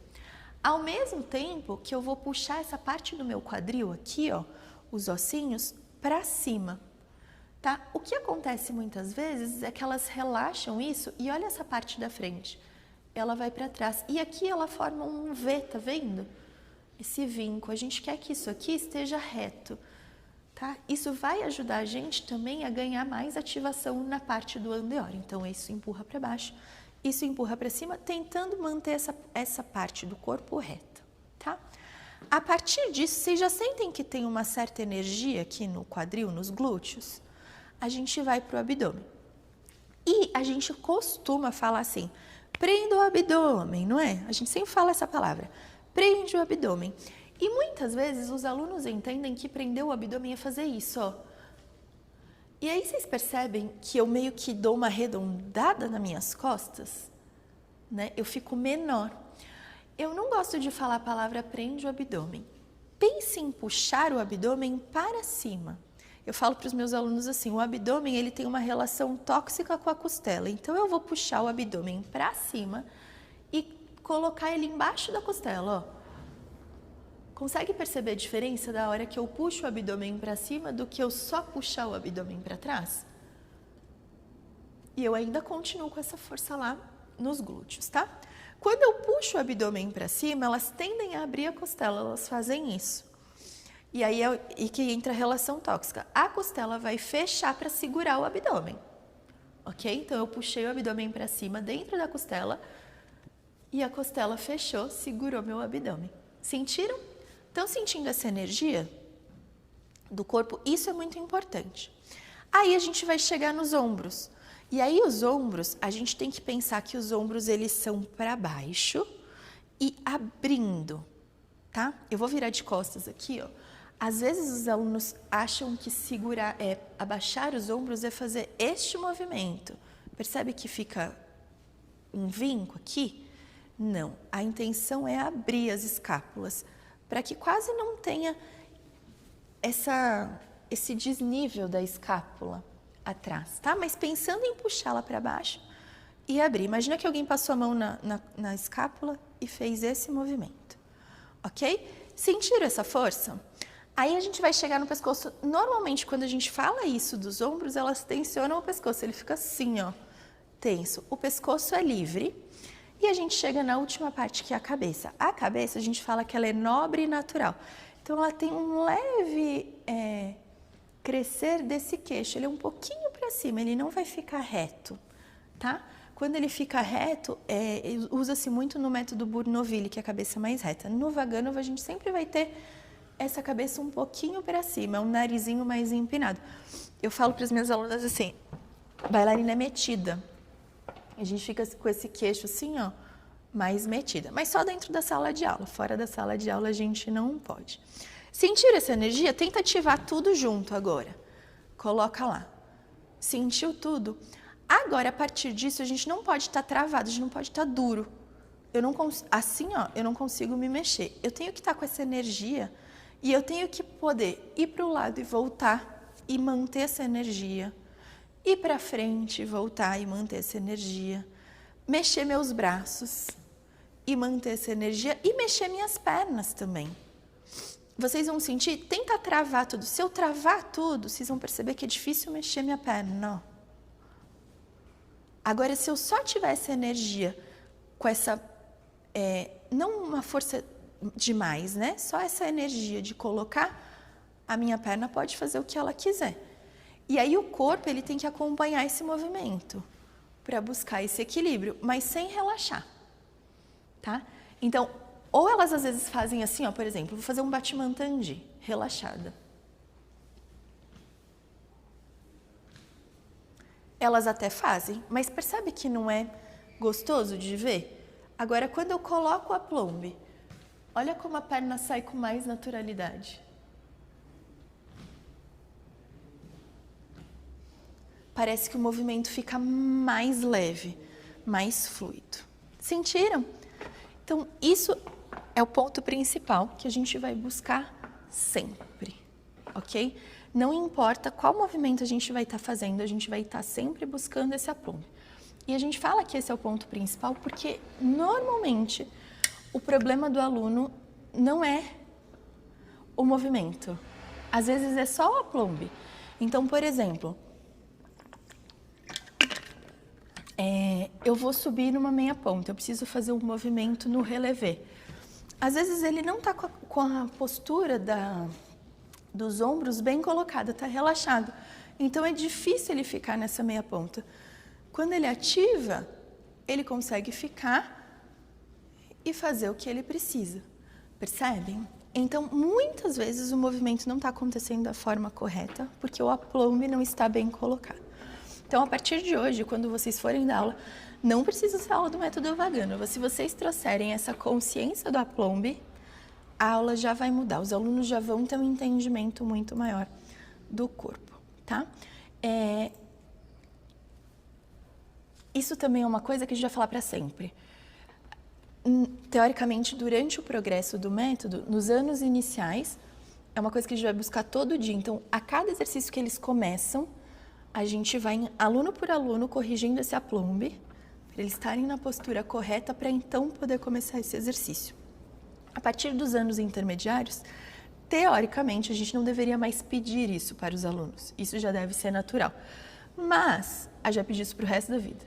Ao mesmo tempo que eu vou puxar essa parte do meu quadril aqui, ó, os ossinhos, para cima. Tá? O que acontece muitas vezes é que elas relaxam isso e olha essa parte da frente, ela vai para trás e aqui ela forma um V, tá vendo? Esse vinco, a gente quer que isso aqui esteja reto, tá? Isso vai ajudar a gente também a ganhar mais ativação na parte do andeor, então isso empurra para baixo, isso empurra para cima, tentando manter essa parte do corpo reta, tá? A partir disso, vocês já sentem que tem uma certa energia aqui no quadril, nos glúteos? A gente vai para o abdômen. E a gente costuma falar assim, prenda o abdômen, não é? A gente sempre fala essa palavra, prende o abdômen. E muitas vezes os alunos entendem que prender o abdômen é fazer isso, ó. E aí vocês percebem que eu meio que dou uma arredondada nas minhas costas, né? Eu fico menor. Eu não gosto de falar a palavra prende o abdômen. Pense em puxar o abdômen para cima. Eu falo para os meus alunos assim, o abdômen ele tem uma relação tóxica com a costela, então eu vou puxar o abdômen para cima e colocar ele embaixo da costela, ó. Consegue perceber a diferença da hora que eu puxo o abdômen para cima do que eu só puxar o abdômen para trás? E eu ainda continuo com essa força lá nos glúteos, tá? Quando eu puxo o abdômen para cima, elas tendem a abrir a costela, elas fazem isso. E aí que entra a relação tóxica. A costela vai fechar para segurar o abdômen, ok? Então, eu puxei o abdômen para cima dentro da costela e a costela fechou, segurou meu abdômen. Sentiram? Estão sentindo essa energia do corpo? Isso é muito importante. Aí, a gente vai chegar nos ombros. E aí, os ombros, a gente tem que pensar que os ombros, eles são para baixo e abrindo, tá? Eu vou virar de costas aqui, ó. Às vezes os alunos acham que segurar, abaixar os ombros é fazer este movimento. Percebe que fica um vinco aqui? Não, a intenção é abrir as escápulas, para que quase não tenha esse desnível da escápula atrás, tá? Mas pensando em puxá-la para baixo e abrir. Imagina que alguém passou a mão na escápula e fez esse movimento, ok? Sentiram essa força? Aí a gente vai chegar no pescoço. Normalmente, quando a gente fala isso dos ombros, elas tensionam o pescoço. Ele fica assim, ó, tenso. O pescoço é livre. E a gente chega na última parte, que é a cabeça. A cabeça, a gente fala que ela é nobre e natural. Então, ela tem um leve crescer desse queixo. Ele é um pouquinho para cima, ele não vai ficar reto, tá? Quando ele fica reto, usa-se muito no método Bournonville, que é a cabeça mais reta. No Vaganov, a gente sempre vai ter essa cabeça um pouquinho para cima, um narizinho mais empinado. Eu falo para as minhas alunas assim, bailarina é metida. A gente fica com esse queixo assim, ó, mais metida. Mas só dentro da sala de aula. Fora da sala de aula a gente não pode. Sentir essa energia? Tenta ativar tudo junto agora. Coloca lá. Sentiu tudo? Agora, a partir disso, a gente não pode estar travado, a gente não pode estar duro. Assim, ó, eu não consigo me mexer. Eu tenho que estar com essa energia e eu tenho que poder ir para o lado e voltar e manter essa energia. Ir para frente, voltar e manter essa energia. Mexer meus braços e manter essa energia. E mexer minhas pernas também. Vocês vão sentir, tenta travar tudo. Se eu travar tudo, vocês vão perceber que é difícil mexer minha perna, ó. Agora, se eu só tivesse energia com essa, não uma força demais, né? Só essa energia de colocar, a minha perna pode fazer o que ela quiser. E aí o corpo, ele tem que acompanhar esse movimento para buscar esse equilíbrio, mas sem relaxar, tá? Então, ou elas às vezes fazem assim, ó, por exemplo, vou fazer um Battiman-Tandi, relaxada. Elas até fazem, mas percebe que não é gostoso de ver? Agora, quando eu coloco a plombe, olha como a perna sai com mais naturalidade. Parece que o movimento fica mais leve, mais fluido. Sentiram? Então, isso é o ponto principal que a gente vai buscar sempre, ok? Não importa qual movimento a gente vai estar fazendo, a gente vai estar sempre buscando esse aplombe. E a gente fala que esse é o ponto principal porque, normalmente, o problema do aluno não é o movimento. Às vezes é só o aplombe. Então, por exemplo, eu vou subir numa meia ponta, eu preciso fazer um movimento no relevé. Às vezes ele não está com a postura dos ombros bem colocada, está relaxado. Então é difícil ele ficar nessa meia ponta. Quando ele ativa, ele consegue ficar e fazer o que ele precisa. Percebem? Então, muitas vezes o movimento não está acontecendo da forma correta, porque o aplombe não está bem colocado. Então, a partir de hoje, quando vocês forem dar aula, não precisa ser aula do método Vaganov. Se vocês trouxerem essa consciência do aplombe, a aula já vai mudar. Os alunos já vão ter um entendimento muito maior do corpo, tá? Isso também é uma coisa que a gente vai falar para sempre. Teoricamente, durante o progresso do método, nos anos iniciais, é uma coisa que a gente vai buscar todo dia. Então, a cada exercício que eles começam, a gente vai, aluno por aluno, corrigindo esse aplombe, para eles estarem na postura correta, para então poder começar esse exercício. A partir dos anos intermediários, teoricamente, a gente não deveria mais pedir isso para os alunos. Isso já deve ser natural. Mas, a gente vai pedir isso para o resto da vida.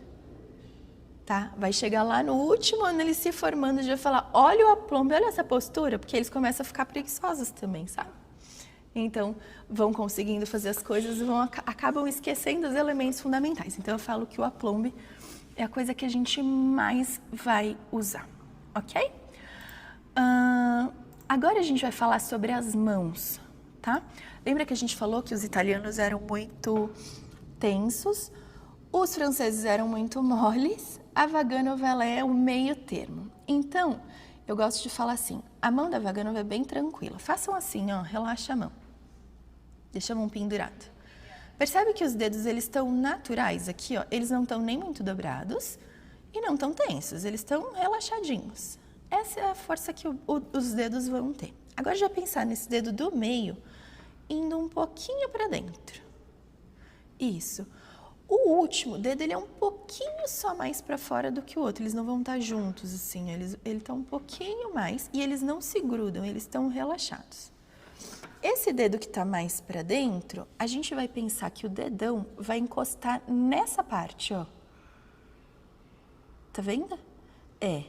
Tá? Vai chegar lá no último ano, eles se formando, já vai falar, olha o aplombe, olha essa postura, porque eles começam a ficar preguiçosos também, sabe? Então, vão conseguindo fazer as coisas e acabam esquecendo os elementos fundamentais. Então, eu falo que o aplombe é a coisa que a gente mais vai usar, ok? Agora a gente vai falar sobre as mãos, tá? Lembra que a gente falou que os italianos eram muito tensos, os franceses eram muito moles, a Vaganov ela é o meio termo. Então, eu gosto de falar assim, a mão da Vaganov é bem tranquila. Façam assim, ó, relaxa a mão. Deixa a mão pendurada. Percebe que os dedos eles estão naturais aqui, ó. Eles não estão nem muito dobrados e não estão tensos. Eles estão relaxadinhos. Essa é a força que os dedos vão ter. Agora já pensar nesse dedo do meio indo um pouquinho para dentro. Isso. O último dedo ele é um pouquinho só mais para fora do que o outro. Eles não vão estar juntos assim. Ele está um pouquinho mais e eles não se grudam. Eles estão relaxados. Esse dedo que está mais para dentro, a gente vai pensar que o dedão vai encostar nessa parte, ó. Tá vendo? É.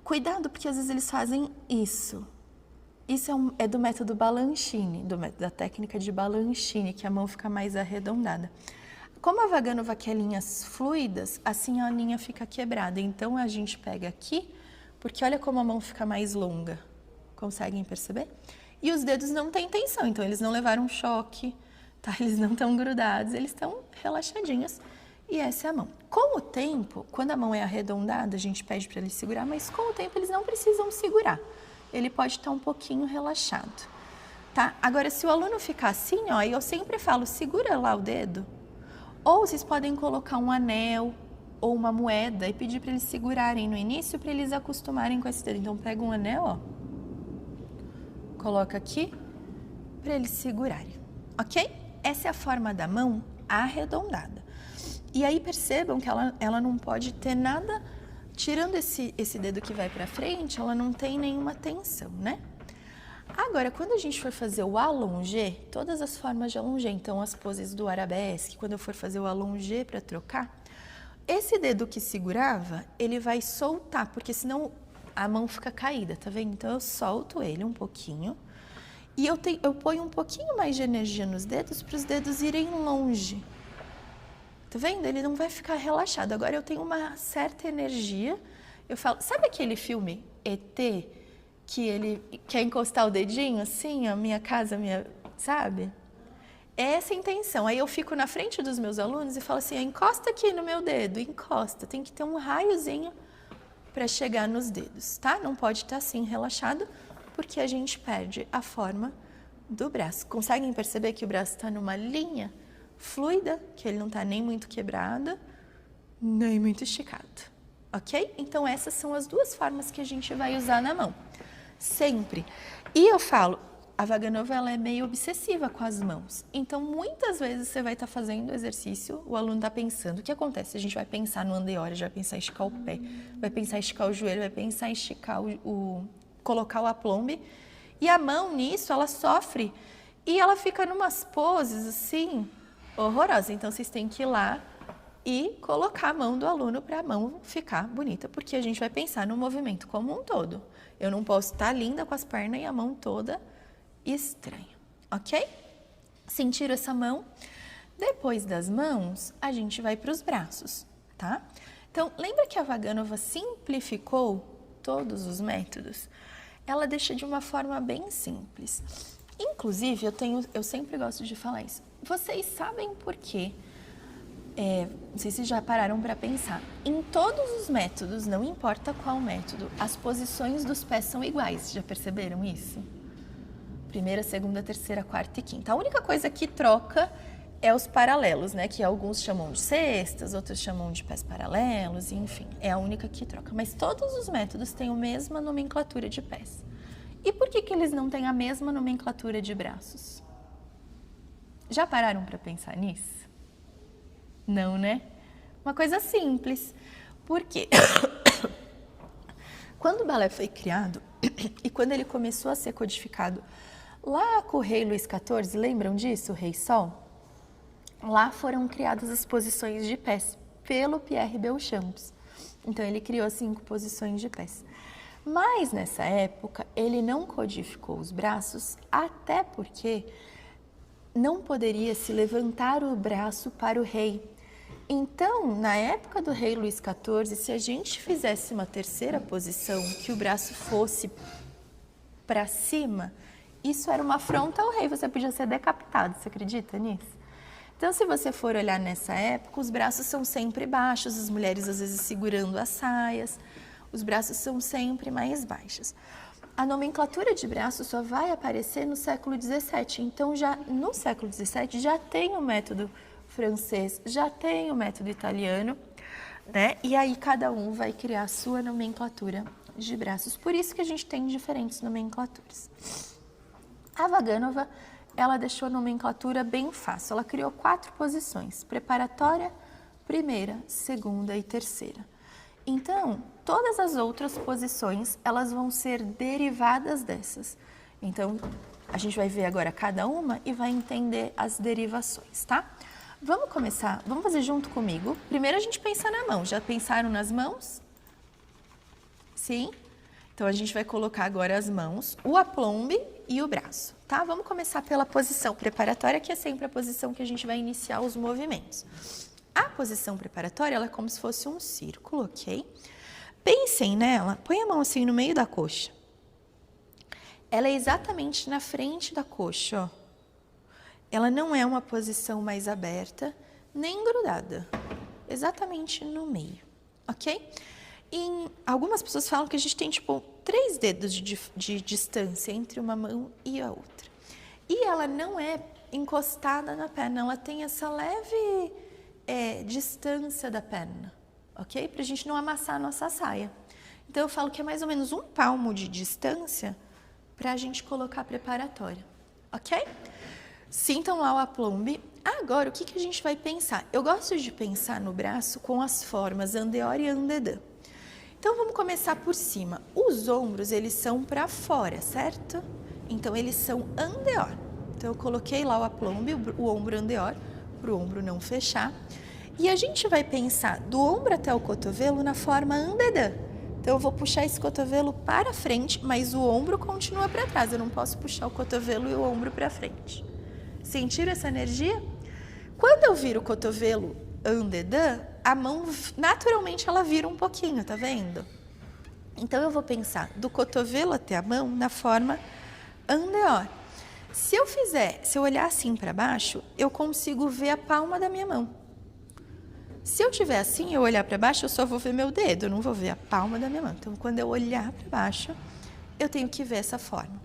Cuidado, porque às vezes eles fazem isso. Isso é do método Balanchine, da técnica de Balanchine, que a mão fica mais arredondada. Como a Vaganova quer linhas fluidas, assim a linha fica quebrada. Então, a gente pega aqui, porque olha como a mão fica mais longa. Conseguem perceber? E os dedos não têm tensão, então eles não levaram choque, tá? Eles não estão grudados, eles estão relaxadinhos. E essa é a mão. Com o tempo, quando a mão é arredondada, a gente pede para ele segurar, mas com o tempo eles não precisam segurar. Ele pode estar um pouquinho relaxado, tá? Agora, se o aluno ficar assim, ó, eu sempre falo, segura lá o dedo. Ou vocês podem colocar um anel ou uma moeda e pedir para eles segurarem no início para eles acostumarem com esse dedo. Então, pega um anel, ó, coloca aqui para eles segurarem, ok? Essa é a forma da mão arredondada. E aí percebam que ela não pode ter nada, tirando esse dedo que vai para frente, ela não tem nenhuma tensão, né? Agora, quando a gente for fazer o allongé, todas as formas de allongé, então as poses do arabesque, quando eu for fazer o allongé para trocar, esse dedo que segurava, ele vai soltar, porque senão a mão fica caída, tá vendo? Então eu solto ele um pouquinho e eu ponho um pouquinho mais de energia nos dedos para os dedos irem longe. Tá vendo? Ele não vai ficar relaxado. Agora eu tenho uma certa energia. Eu falo, sabe aquele filme ET que ele quer encostar o dedinho assim, a minha casa, sabe? É essa a intenção. Aí eu fico na frente dos meus alunos e falo assim, encosta aqui no meu dedo, encosta. Tem que ter um raiozinho para chegar nos dedos, tá? Não pode estar assim relaxado, porque a gente perde a forma do braço. Conseguem perceber que o braço está numa linha fluida, que ele não está nem muito quebrado, nem muito esticado, ok? Então, essas são as duas formas que a gente vai usar na mão, sempre. E eu falo, a Vaganova, ela é meio obsessiva com as mãos. Então, muitas vezes você vai estar fazendo o exercício, o aluno está pensando, o que acontece? A gente vai pensar no andeora, já vai pensar em esticar o pé, vai pensar em esticar o joelho, vai pensar em esticar colocar o aplombe, e a mão nisso, ela sofre, e ela fica numas poses assim, horrorosa. Então, vocês têm que ir lá e colocar a mão do aluno para a mão ficar bonita, porque a gente vai pensar no movimento como um todo. Eu não posso estar linda com as pernas e a mão toda estranha, ok? Sentiram essa mão? Depois das mãos, a gente vai para os braços, tá? Então, lembra que a Vaganova simplificou todos os métodos? Ela deixa de uma forma bem simples. Inclusive, eu sempre gosto de falar isso. Vocês sabem por quê? Não sei se já pararam para pensar. Em todos os métodos, não importa qual método, as posições dos pés são iguais. Já perceberam isso? Primeira, segunda, terceira, quarta e quinta. A única coisa que troca é os paralelos, né? Que alguns chamam de cestas, outros chamam de pés paralelos, enfim. É a única que troca. Mas todos os métodos têm a mesma nomenclatura de pés. E por que eles não têm a mesma nomenclatura de braços? Já pararam para pensar nisso? Não, né? Uma coisa simples. Por quê? Quando o balé foi criado e quando ele começou a ser codificado lá com o rei Luís XIV, lembram disso, o Rei Sol? Lá foram criadas as posições de pés pelo Pierre Belchamps. Então, ele criou 5 posições de pés. Mas, nessa época, ele não codificou os braços, até porque não poderia se levantar o braço para o rei. Então, na época do rei Luís XIV, se a gente fizesse uma terceira posição, que o braço fosse para cima, isso era uma afronta ao rei, você podia ser decapitado, você acredita nisso? Então, se você for olhar nessa época, os braços são sempre baixos, as mulheres às vezes segurando as saias, os braços são sempre mais baixos. A nomenclatura de braço só vai aparecer no século XVII, então já no século XVII já tem o método francês, já tem o método italiano, né? E aí cada um vai criar a sua nomenclatura de braços, por isso que a gente tem diferentes nomenclaturas. A Vaganova, ela deixou a nomenclatura bem fácil, ela criou 4 posições, preparatória, primeira, segunda e terceira. Então, todas as outras posições, elas vão ser derivadas dessas. Então, a gente vai ver agora cada uma e vai entender as derivações, tá? Vamos começar, vamos fazer junto comigo. Primeiro a gente pensa na mão, já pensaram nas mãos? Sim? Então, a gente vai colocar agora as mãos, o aplombe e o braço, tá? Vamos começar pela posição preparatória, que é sempre a posição que a gente vai iniciar os movimentos. A posição preparatória, ela é como se fosse um círculo, ok? Pensem nela, põe a mão assim no meio da coxa. Ela é exatamente na frente da coxa, ó. Ela não é uma posição mais aberta, nem grudada. Exatamente no meio, ok? E algumas pessoas falam que a gente tem, tipo, 3 dedos de distância entre uma mão e a outra. E ela não é encostada na perna, ela tem essa leve distância da perna, ok? Pra gente não amassar a nossa saia. Então, eu falo que é mais ou menos 1 palmo de distância pra gente colocar a preparatória, ok? Sintam lá o aplombe. Agora, o que a gente vai pensar? Eu gosto de pensar no braço com as formas andeor e andedã. Então, vamos começar por cima. Os ombros, eles são para fora, certo? Então, eles são andeor. Então, eu coloquei lá o aplombe, o ombro andeor, para o ombro não fechar. E a gente vai pensar do ombro até o cotovelo na forma andedã. Então, eu vou puxar esse cotovelo para frente, mas o ombro continua para trás. Eu não posso puxar o cotovelo e o ombro para frente. Sentiram essa energia? Quando eu viro o cotovelo andedã, a mão naturalmente ela vira um pouquinho, tá vendo? Então eu vou pensar do cotovelo até a mão na forma andeor. Se eu olhar assim para baixo, eu consigo ver a palma da minha mão. Se eu tiver assim, eu olhar para baixo, eu só vou ver meu dedo, eu não vou ver a palma da minha mão. Então quando eu olhar para baixo, eu tenho que ver essa forma.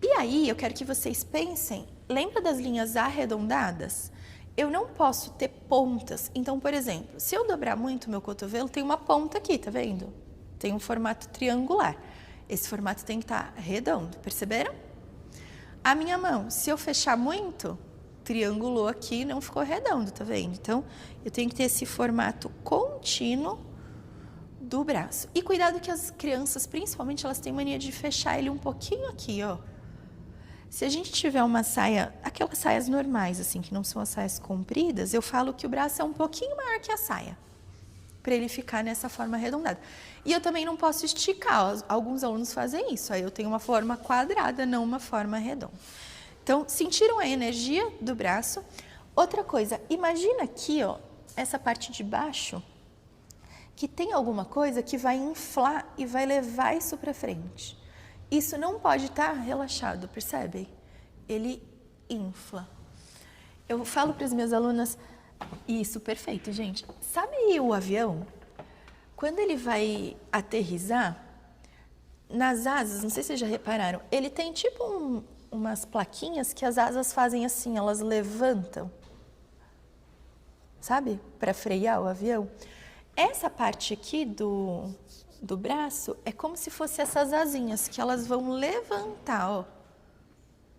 E aí, eu quero que vocês pensem, lembra das linhas arredondadas? Eu não posso ter pontas. Então, por exemplo, se eu dobrar muito o meu cotovelo, tem uma ponta aqui, tá vendo? Tem um formato triangular. Esse formato tem que estar redondo, perceberam? A minha mão, se eu fechar muito, triangulou aqui, não ficou redondo, tá vendo? Então, eu tenho que ter esse formato contínuo do braço. E cuidado que as crianças, principalmente, elas têm mania de fechar ele um pouquinho aqui, ó. Se a gente tiver uma saia, aquelas saias normais, assim, que não são as saias compridas, eu falo que o braço é um pouquinho maior que a saia, para ele ficar nessa forma arredondada. E eu também não posso esticar, alguns alunos fazem isso, aí eu tenho uma forma quadrada, não uma forma redonda. Então, sentiram a energia do braço? Outra coisa, imagina aqui, ó, essa parte de baixo, que tem alguma coisa que vai inflar e vai levar isso para frente. Isso não pode estar relaxado, percebem? Ele infla. Eu falo para as minhas alunas, isso, perfeito, gente. Sabe o avião? Quando ele vai aterrissar, nas asas, não sei se vocês já repararam, ele tem tipo umas plaquinhas que as asas fazem assim, elas levantam, sabe? Para frear o avião. Essa parte aqui do braço é como se fosse essas asinhas que elas vão levantar, ó,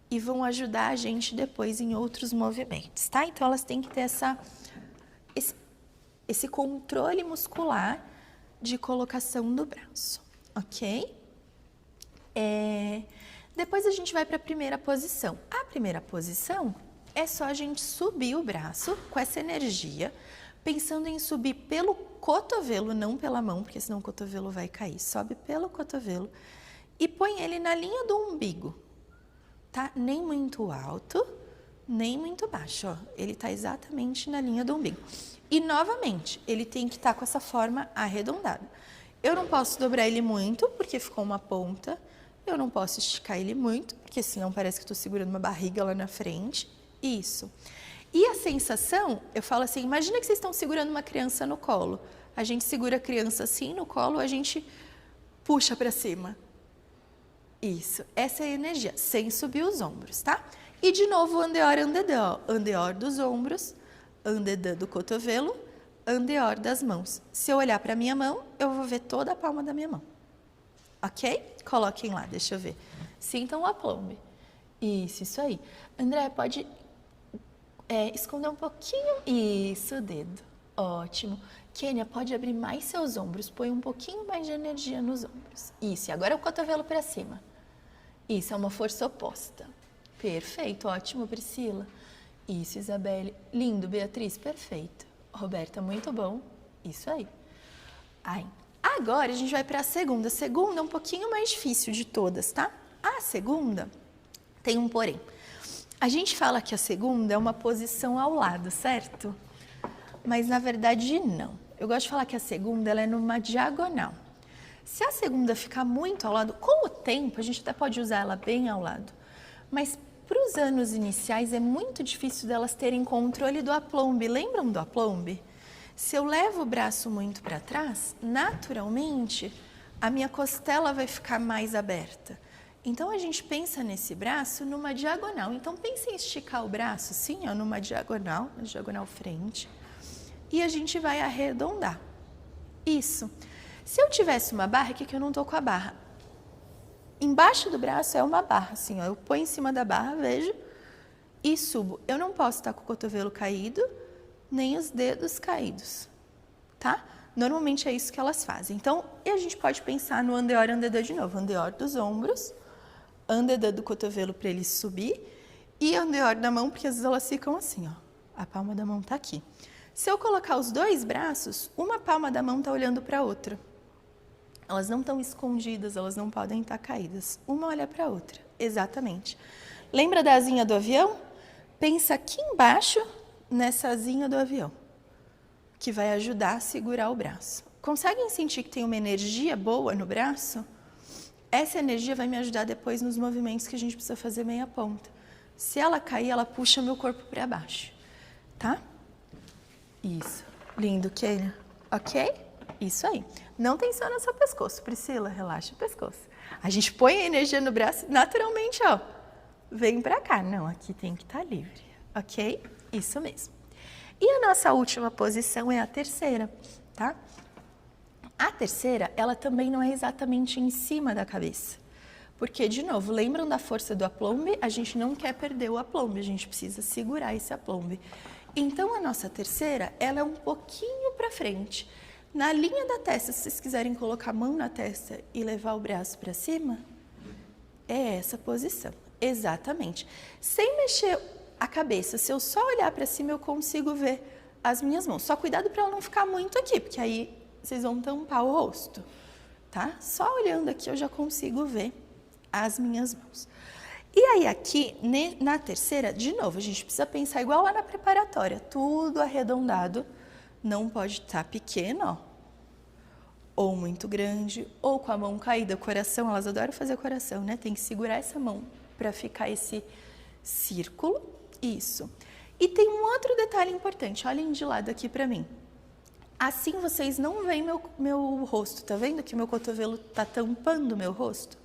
e vão ajudar a gente depois em outros movimentos, tá? Então, elas têm que ter esse controle muscular de colocação do braço, ok? Depois a gente vai para a primeira posição. A primeira posição é só a gente subir o braço com essa energia, pensando em subir pelo cotovelo, não pela mão, porque senão o cotovelo vai cair. Sobe pelo cotovelo e põe ele na linha do umbigo, tá? Nem muito alto, nem muito baixo, ó. Ele tá exatamente na linha do umbigo. E, novamente, ele tem que estar com essa forma arredondada. Eu não posso dobrar ele muito, porque ficou uma ponta. Eu não posso esticar ele muito, porque senão parece que estou segurando uma barriga lá na frente. Isso. E a sensação, eu falo assim, imagina que vocês estão segurando uma criança no colo. A gente segura a criança assim no colo, a gente puxa para cima. Isso, essa é a energia, sem subir os ombros, tá? E de novo, andeor, andedã. Andeor dos ombros, andedã do cotovelo, andeor das mãos. Se eu olhar para a minha mão, eu vou ver toda a palma da minha mão. Ok? Coloquem lá, deixa eu ver. Sintam o aplombe. Isso aí. André, pode esconder um pouquinho. Isso, o dedo. Ótimo. Kênia, pode abrir mais seus ombros. Põe um pouquinho mais de energia nos ombros. Isso, e agora o cotovelo para cima. Isso, é uma força oposta. Perfeito, ótimo, Priscila. Isso, Isabelle. Lindo, Beatriz, perfeito. Roberta, muito bom. Isso aí. Agora a gente vai para a segunda. A segunda é um pouquinho mais difícil de todas, tá? A segunda tem um porém. A gente fala que a segunda é uma posição ao lado, certo? Mas na verdade não. Eu gosto de falar que a segunda ela é numa diagonal. Se a segunda ficar muito ao lado, com o tempo a gente até pode usar ela bem ao lado. Mas para os anos iniciais é muito difícil delas terem controle do aplombe. Lembram do aplombe? Se eu levo o braço muito para trás, naturalmente a minha costela vai ficar mais aberta. Então a gente pensa nesse braço numa diagonal. Então pense em esticar o braço assim, ó, numa diagonal, na diagonal frente. E a gente vai arredondar. Isso. Se eu tivesse uma barra, aqui que eu não tô com a barra. Embaixo do braço é uma barra, assim, ó. Eu ponho em cima da barra, vejo, e subo. Eu não posso estar com o cotovelo caído, nem os dedos caídos, tá? Normalmente é isso que elas fazem. Então, a gente pode pensar no andeor e andedor de novo. Andeor dos ombros, andedor do cotovelo para ele subir e andeor da mão, porque às vezes elas ficam assim, ó. A palma da mão tá aqui. Se eu colocar os dois braços, uma palma da mão tá olhando para a outra. Elas não estão escondidas, elas não podem estar caídas. Uma olha para a outra, exatamente. Lembra da asinha do avião? Pensa aqui embaixo nessa asinha do avião, que vai ajudar a segurar o braço. Conseguem sentir que tem uma energia boa no braço? Essa energia vai me ajudar depois nos movimentos que a gente precisa fazer meia ponta. Se ela cair, ela puxa meu corpo para baixo, tá? Isso. Lindo, Keila. Ok? Isso aí. Não tensiona seu pescoço, Priscila. Relaxa o pescoço. A gente põe a energia no braço naturalmente, ó. Vem pra cá. Não, aqui tem que estar livre. Ok? Isso mesmo. E a nossa última posição é a terceira, tá? A terceira, ela também não é exatamente em cima da cabeça. Porque, de novo, lembram da força do aplombe? A gente não quer perder o aplombe, a gente precisa segurar esse aplombe. Então, a nossa terceira, ela é um pouquinho para frente. Na linha da testa, se vocês quiserem colocar a mão na testa e levar o braço para cima, é essa posição. Exatamente. Sem mexer a cabeça, se eu só olhar para cima, eu consigo ver as minhas mãos. Só cuidado para ela não ficar muito aqui, porque aí vocês vão tampar o rosto, tá? Só olhando aqui eu já consigo ver as minhas mãos. E aí aqui, na terceira, de novo, a gente precisa pensar igual lá na preparatória, tudo arredondado, não pode estar pequeno, ó, ou muito grande, ou com a mão caída, coração, elas adoram fazer coração, né? Tem que segurar essa mão para ficar esse círculo, isso. E tem um outro detalhe importante, olhem de lado aqui para mim. Assim vocês não veem meu rosto, tá vendo que meu cotovelo tá tampando o meu rosto?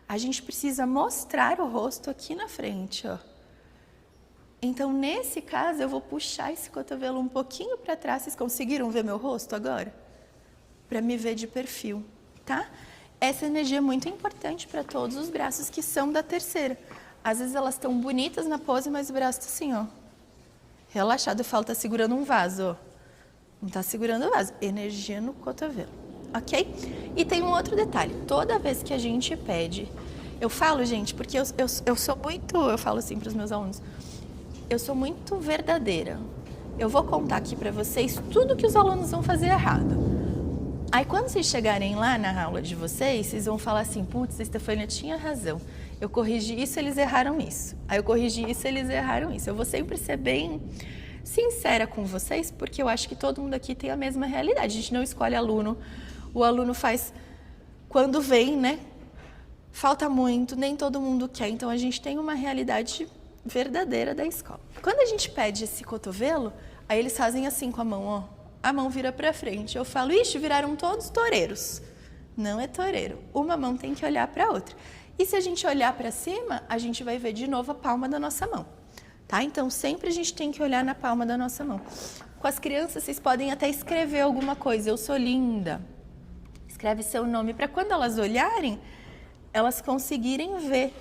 A gente precisa mostrar o rosto aqui na frente, ó. Então, nesse caso, eu vou puxar esse cotovelo um pouquinho para trás. Vocês conseguiram ver meu rosto agora? Para me ver de perfil, tá? Essa energia é muito importante para todos os braços que são da terceira. Às vezes elas estão bonitas na pose, mas o braço tá assim, ó. Relaxado, eu falo, tá segurando um vaso, ó. Não tá segurando o vaso. Energia no cotovelo, ok? E tem um outro detalhe. Toda vez que a gente pede... Eu falo, gente, porque eu sou muito... Eu falo assim para os meus alunos. Eu sou muito verdadeira. Eu vou contar aqui para vocês tudo que os alunos vão fazer errado. Aí, quando vocês chegarem lá na aula de vocês, vocês vão falar assim, putz, a Estefânia tinha razão. Eu corrigi isso, eles erraram isso. Aí eu corrigi isso, eles erraram isso. Eu vou sempre ser bem sincera com vocês, porque eu acho que todo mundo aqui tem a mesma realidade. A gente não escolhe aluno. O aluno faz quando vem, né? Falta muito, nem todo mundo quer. Então, a gente tem uma realidade verdadeira da escola. Quando a gente pede esse cotovelo, aí eles fazem assim com a mão, ó. A mão vira pra frente. Eu falo, ixi, viraram todos toureiros. Não é toureiro. Uma mão tem que olhar pra outra. E se a gente olhar pra cima, a gente vai ver de novo a palma da nossa mão. Tá? Então, sempre a gente tem que olhar na palma da nossa mão. Com as crianças, vocês podem até escrever alguma coisa. Eu sou linda. Escreve seu nome para quando elas olharem, elas conseguirem ver.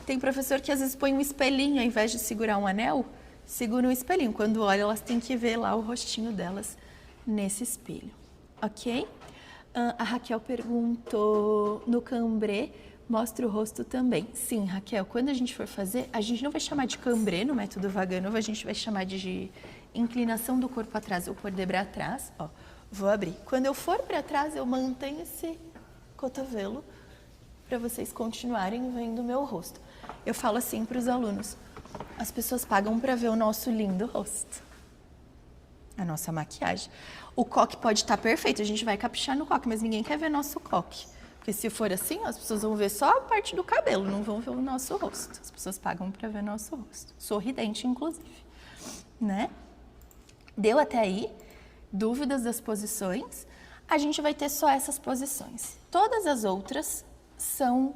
Tem professor que às vezes põe um espelhinho, ao invés de segurar um anel, segura um espelhinho. Quando olha, elas têm que ver lá o rostinho delas nesse espelho. Ok? A Raquel perguntou, no cambré, mostra o rosto também. Sim, Raquel, quando a gente for fazer, a gente não vai chamar de cambré no método Vaganova, a gente vai chamar de inclinação do corpo atrás, ou por debra atrás, ó. Vou abrir. Quando eu for para trás, eu mantenho esse cotovelo para vocês continuarem vendo o meu rosto. Eu falo assim para os alunos: as pessoas pagam para ver o nosso lindo rosto, a nossa maquiagem. O coque pode estar perfeito, a gente vai caprichar no coque, mas ninguém quer ver nosso coque. Porque se for assim, as pessoas vão ver só a parte do cabelo, não vão ver o nosso rosto. As pessoas pagam para ver nosso rosto. Sorridente, inclusive. Né? Deu até aí? Dúvidas das posições? A gente vai ter só essas posições. Todas as outras são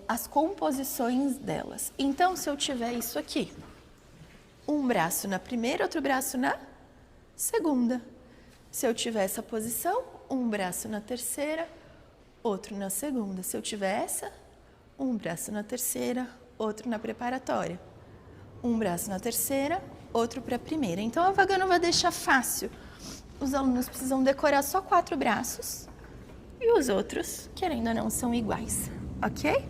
as composições delas. Então, se eu tiver isso aqui, um braço na primeira, outro braço na segunda. Se eu tiver essa posição, um braço na terceira, outro na segunda. Se eu tiver essa, um braço na terceira, outro na preparatória. Um braço na terceira, outro para a primeira. Então, a Vagano vai deixar fácil. Os alunos precisam decorar só 4 braços e os outros, querendo ou não, são iguais, ok?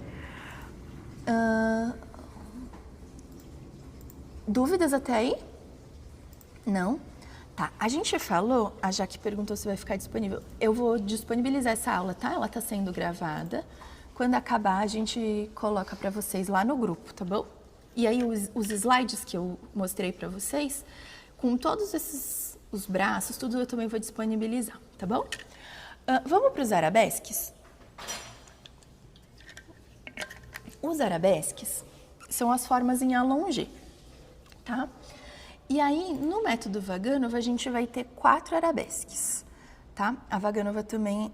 Dúvidas até aí? Não? Tá, a gente falou, a Jaque perguntou se vai ficar disponível. Eu vou disponibilizar essa aula, tá? Ela tá sendo gravada. Quando acabar, a gente coloca para vocês lá no grupo, tá bom? E aí, os slides que eu mostrei para vocês, com todos os braços, tudo eu também vou disponibilizar, tá bom? Vamos para os arabesques? Os arabesques são as formas em allongé, tá? E aí, no método Vaganova, a gente vai ter 4 arabesques, tá? A Vaganova também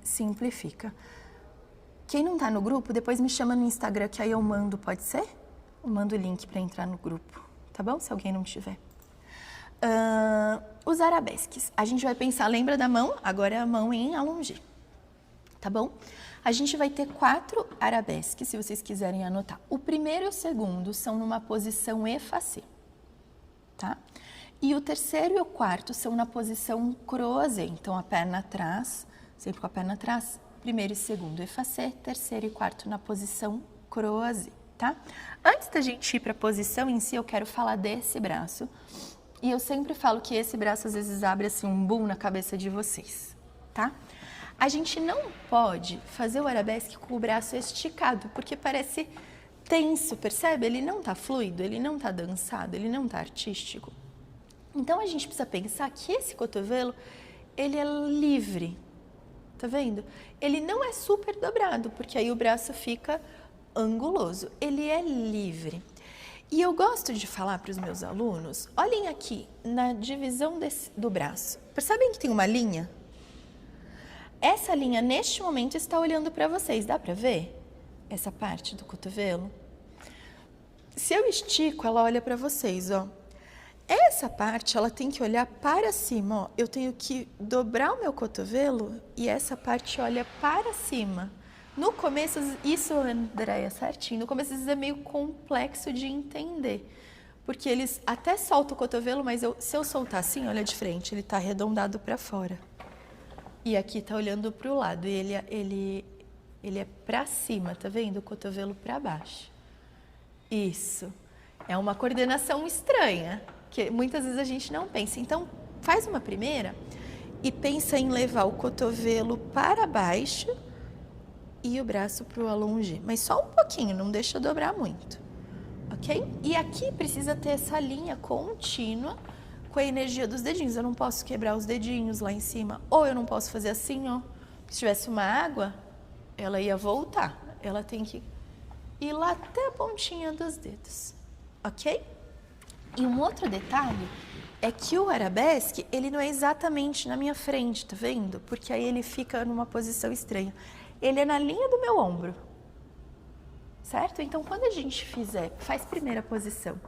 simplifica. Quem não tá no grupo, depois me chama no Instagram, que aí eu mando, pode ser? Eu mando o link para entrar no grupo, tá bom? Se alguém não tiver. Os arabesques. A gente vai pensar, lembra da mão? Agora é a mão em allongé, tá bom? A gente vai ter 4 arabesques, se vocês quiserem anotar. O primeiro e o segundo são numa posição effacé, tá? E o terceiro e o quarto são na posição croisé. Então, a perna atrás, sempre com a perna atrás, primeiro e segundo effacé, terceiro e quarto na posição croisé, tá? Antes da gente ir para a posição em si, eu quero falar desse braço. E eu sempre falo que esse braço às vezes abre assim um boom na cabeça de vocês, tá? A gente não pode fazer o arabesque com o braço esticado, porque parece tenso, percebe? Ele não tá fluido, ele não tá dançado, ele não tá artístico. Então, a gente precisa pensar que esse cotovelo, ele é livre, tá vendo? Ele não é super dobrado, porque aí o braço fica anguloso, ele é livre. E eu gosto de falar para os meus alunos, olhem aqui na divisão do braço, percebem que tem uma linha? Essa linha, neste momento, está olhando para vocês, dá para ver essa parte do cotovelo? Se eu estico, ela olha para vocês, ó. Essa parte, ela tem que olhar para cima, ó. Eu tenho que dobrar o meu cotovelo e essa parte olha para cima. No começo, isso, Andréia, certinho, no começo às vezes é meio complexo de entender, porque eles até soltam o cotovelo, mas se eu soltar assim, olha de frente, ele tá arredondado para fora. E aqui tá olhando para o lado, e ele é para cima, tá vendo? O cotovelo para baixo. Isso. É uma coordenação estranha, que muitas vezes a gente não pensa. Então, faz uma primeira e pensa em levar o cotovelo para baixo e o braço para o allongé. Mas só um pouquinho, não deixa dobrar muito, ok? E aqui precisa ter essa linha contínua com a energia dos dedinhos. Eu não posso quebrar os dedinhos lá em cima. Ou eu não posso fazer assim, ó. Se tivesse uma água, ela ia voltar. Ela tem que ir lá até a pontinha dos dedos, ok? E um outro detalhe é que o arabesque, ele não é exatamente na minha frente, tá vendo? Porque aí ele fica numa posição estranha. Ele é na linha do meu ombro, certo? Então, quando a gente faz primeira posição,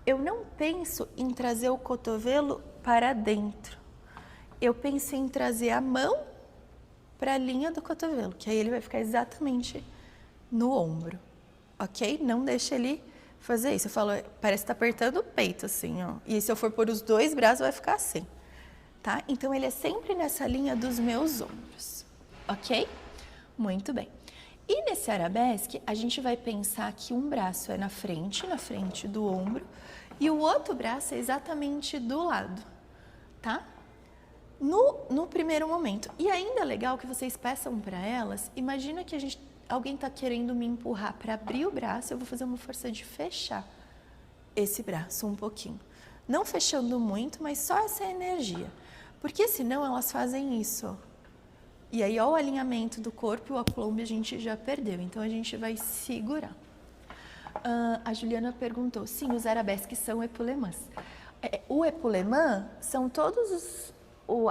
eu não penso em trazer o cotovelo para dentro. Eu penso em trazer a mão para a linha do cotovelo, que aí ele vai ficar exatamente no ombro, ok? Não deixa ele fazer isso. Eu falo, parece que tá apertando o peito, assim, ó. E se eu for pôr os 2 braços, vai ficar assim, tá? Então, ele é sempre nessa linha dos meus ombros, ok? Muito bem. E nesse arabesque, a gente vai pensar que um braço é na frente do ombro, e o outro braço é exatamente do lado, tá? no primeiro momento. E ainda é legal que vocês peçam para elas, imagina que alguém está querendo me empurrar para abrir o braço, eu vou fazer uma força de fechar esse braço um pouquinho. Não fechando muito, mas só essa energia. Porque senão elas fazem isso, ó. E aí, ó, o alinhamento do corpo e o aplombe a gente já perdeu. Então, a gente vai segurar. A Juliana perguntou, sim, os arabesques são epulemãs. O epulemã são todas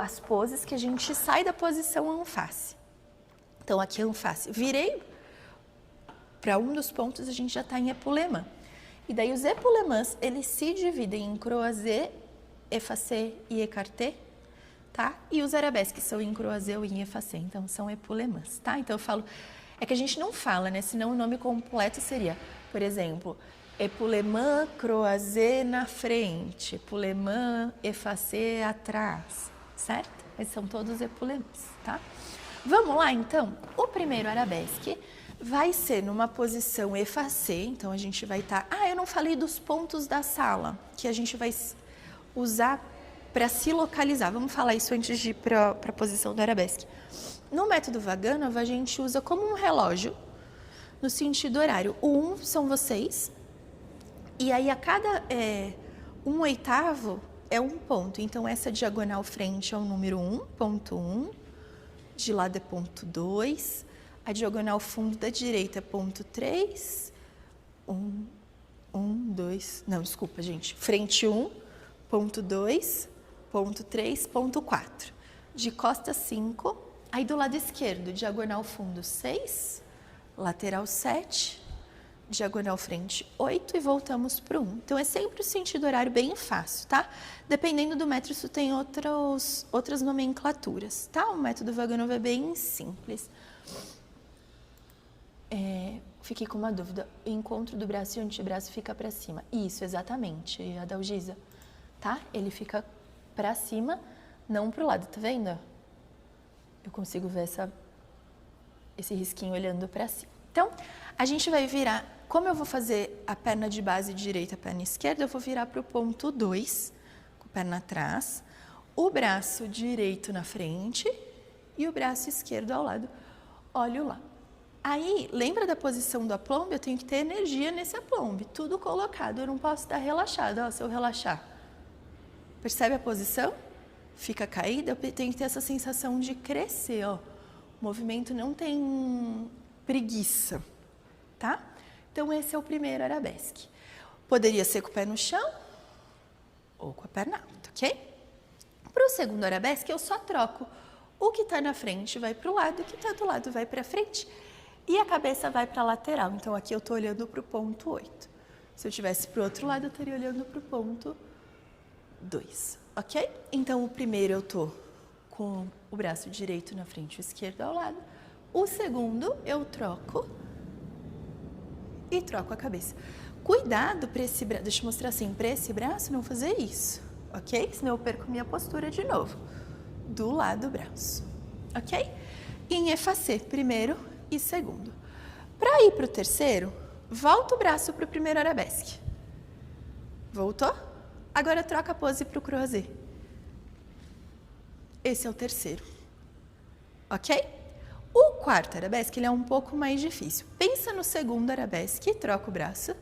as poses que a gente sai da posição anface. Então, aqui anface. Virei para um dos pontos, a gente já está em epulemã. E daí, os epulemãs, eles se dividem em croisé, effacé e écarté. Tá? E os arabesques são em croisé ou em effacé, então são epulemãs, tá? Então eu falo, é que a gente não fala, né? Senão o nome completo seria, por exemplo, epulemã, croisé na frente, epulemã, effacé atrás, certo? Mas são todos epulemãs, tá? Vamos lá, então? O primeiro arabesque vai ser numa posição effacé, então a gente vai estar... eu não falei dos pontos da sala, que a gente vai usar para se localizar. Vamos falar isso antes de ir para a posição do arabesque. No método Vaganov, a gente usa como um relógio, no sentido horário. O 1 são vocês, e aí a cada 1/8 é um ponto. Então, essa diagonal frente é o número 1, ponto 1, de lado é ponto 2, a diagonal fundo da direita é ponto 3, 1, 2, não, desculpa, gente, frente 1, ponto 2, ponto 3, ponto 4. De costa 5, aí do lado esquerdo, diagonal fundo 6, lateral 7, diagonal frente 8 e voltamos para o 1. Então, é sempre o sentido horário bem fácil, tá? Dependendo do método, isso tem outras nomenclaturas, tá? O método Vaganov é bem simples. Fiquei com uma dúvida. O encontro do braço e o antebraço fica para cima. Isso, exatamente, Adalgisa. Tá? Ele fica para cima, não para o lado, tá vendo? Eu consigo ver esse risquinho olhando para cima. Então, a gente vai virar, como eu vou fazer a perna de base direita, a perna esquerda, eu vou virar para o ponto 2, com a perna atrás, o braço direito na frente e o braço esquerdo ao lado. Olho lá. Aí, lembra da posição do aplombe? Eu tenho que ter energia nesse aplombe, tudo colocado, eu não posso estar relaxado. Ó, se eu relaxar, percebe a posição? Fica caída, eu tenho que ter essa sensação de crescer, ó. O movimento não tem preguiça, tá? Então, esse é o primeiro arabesque. Poderia ser com o pé no chão ou com a perna alta, ok? Para o segundo arabesque, eu só troco. O que está na frente vai para o lado, o que está do lado vai para frente e a cabeça vai para a lateral. Então, aqui eu estou olhando para o ponto 8. Se eu estivesse para o outro lado, eu estaria olhando para o ponto 2, ok? Então, o primeiro eu tô com o braço direito na frente e o esquerdo ao lado. O segundo eu troco e troco a cabeça. Cuidado para esse braço, deixa eu mostrar assim, para esse braço não fazer isso, ok? Senão eu perco minha postura de novo, do lado do braço, ok? Em effacé, primeiro e segundo. Para ir para o terceiro, volta o braço para o primeiro arabesque. Voltou? Agora troca a pose para o croisé. Esse é o terceiro. Ok? O quarto arabesque, ele é um pouco mais difícil. Pensa no segundo arabesque, troca o braço.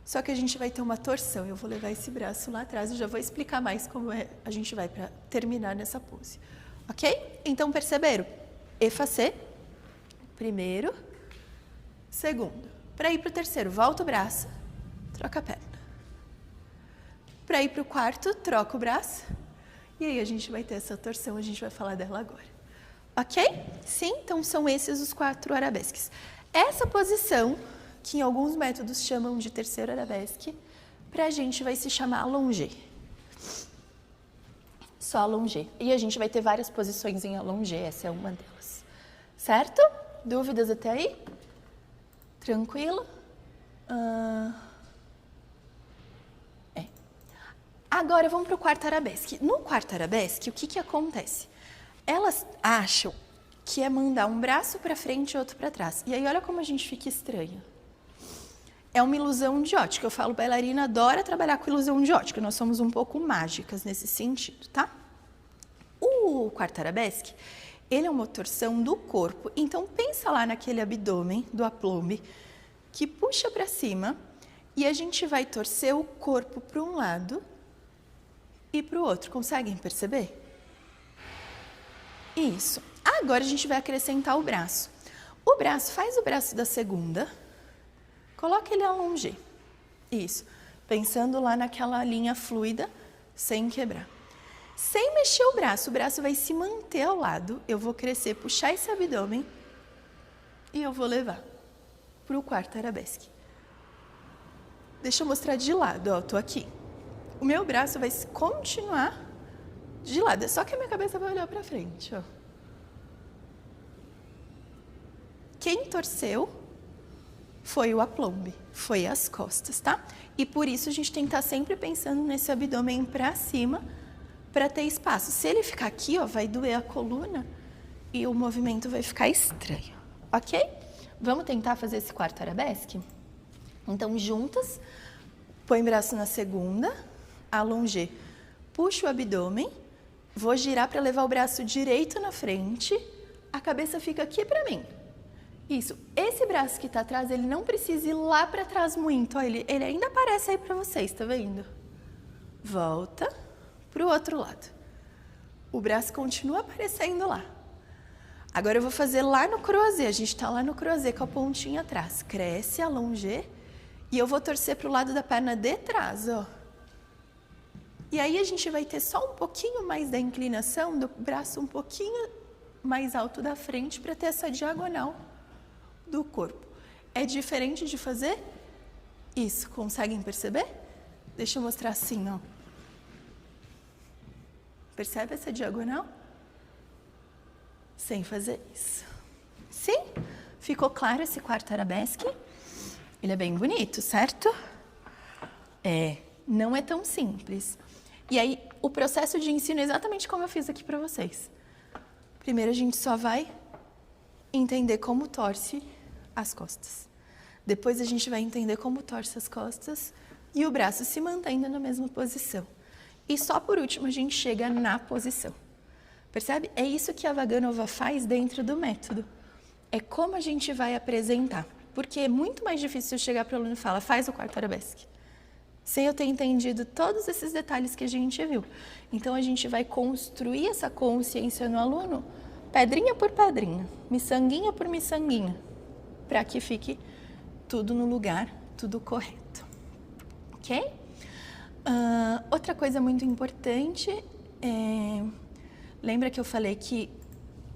Só que a gente vai ter uma torção. Eu vou levar esse braço lá atrás e já vou explicar mais como a gente vai para terminar nessa pose. Ok? Então, perceberam? Effacé. Primeiro. Segundo. Para ir para o terceiro, volta o braço. Troca a perna. Para ir para o quarto, troca o braço. E aí a gente vai ter essa torção, a gente vai falar dela agora. Ok? Sim? Então são esses os 4 arabesques. Essa posição, que em alguns métodos chamam de terceiro arabesque, para a gente vai se chamar allongé. Só allongé. E a gente vai ter várias posições em allongé, essa é uma delas. Certo? Dúvidas até aí? Tranquilo? Agora, vamos para o quarto arabesque. No quarto arabesque, o que acontece? Elas acham que é mandar um braço para frente e outro para trás. E aí, olha como a gente fica estranho. É uma ilusão de ótica. Eu falo, bailarina adora trabalhar com ilusão de ótica. Nós somos um pouco mágicas nesse sentido, tá? O O quarto arabesque, ele é uma torção do corpo. Então, pensa lá naquele abdômen do aplombe que puxa para cima e a gente vai torcer o corpo para um lado e para o outro. Conseguem perceber? Isso. Agora a gente vai acrescentar o braço. O braço, faz o braço da segunda, coloca ele a longer. Isso. Pensando lá naquela linha fluida, sem quebrar. Sem mexer o braço vai se manter ao lado. Eu vou crescer, puxar esse abdômen e eu vou levar para o quarto arabesque. Deixa eu mostrar de lado, ó, tô aqui. O meu braço vai continuar de lado, só que a minha cabeça vai olhar para frente, ó. Quem torceu foi o aplombe, foi as costas, tá? E por isso a gente tem que estar sempre pensando nesse abdômen para cima, para ter espaço. Se ele ficar aqui, ó, vai doer a coluna e o movimento vai ficar estranho, ok? Vamos tentar fazer esse quarto arabesque? Então, juntas, põe o braço na segunda, allonger, puxa o abdômen, vou girar para levar o braço direito na frente, a cabeça fica aqui para mim. Isso, esse braço que está atrás, ele não precisa ir lá para trás muito, ó, ele ainda aparece aí para vocês, tá vendo? Volta para o outro lado. O braço continua aparecendo lá. Agora eu vou fazer lá no croisé, a gente está lá no croisé com a pontinha atrás. Cresce, allonger, e eu vou torcer para o lado da perna de trás, ó. E aí a gente vai ter só um pouquinho mais da inclinação do braço um pouquinho mais alto da frente para ter essa diagonal do corpo. É diferente de fazer isso, conseguem perceber? Deixa eu mostrar assim, ó. Percebe essa diagonal? Sem fazer isso. Sim? Ficou claro esse quarto arabesque? Ele é bem bonito, certo? Não é tão simples. E aí, o processo de ensino é exatamente como eu fiz aqui para vocês. Primeiro, a gente só vai entender como torce as costas. Depois, a gente vai entender como torce as costas e o braço se mantendo na mesma posição. E só por último, a gente chega na posição. Percebe? É isso que a Vaganova faz dentro do método. É como a gente vai apresentar. Porque é muito mais difícil eu chegar para o aluno e falar, faz o quarto arabesque, sem eu ter entendido todos esses detalhes que a gente viu. Então, a gente vai construir essa consciência no aluno, pedrinha por pedrinha, miçanguinha por miçanguinha, para que fique tudo no lugar, tudo correto. Ok? Outra coisa muito importante, lembra que eu falei que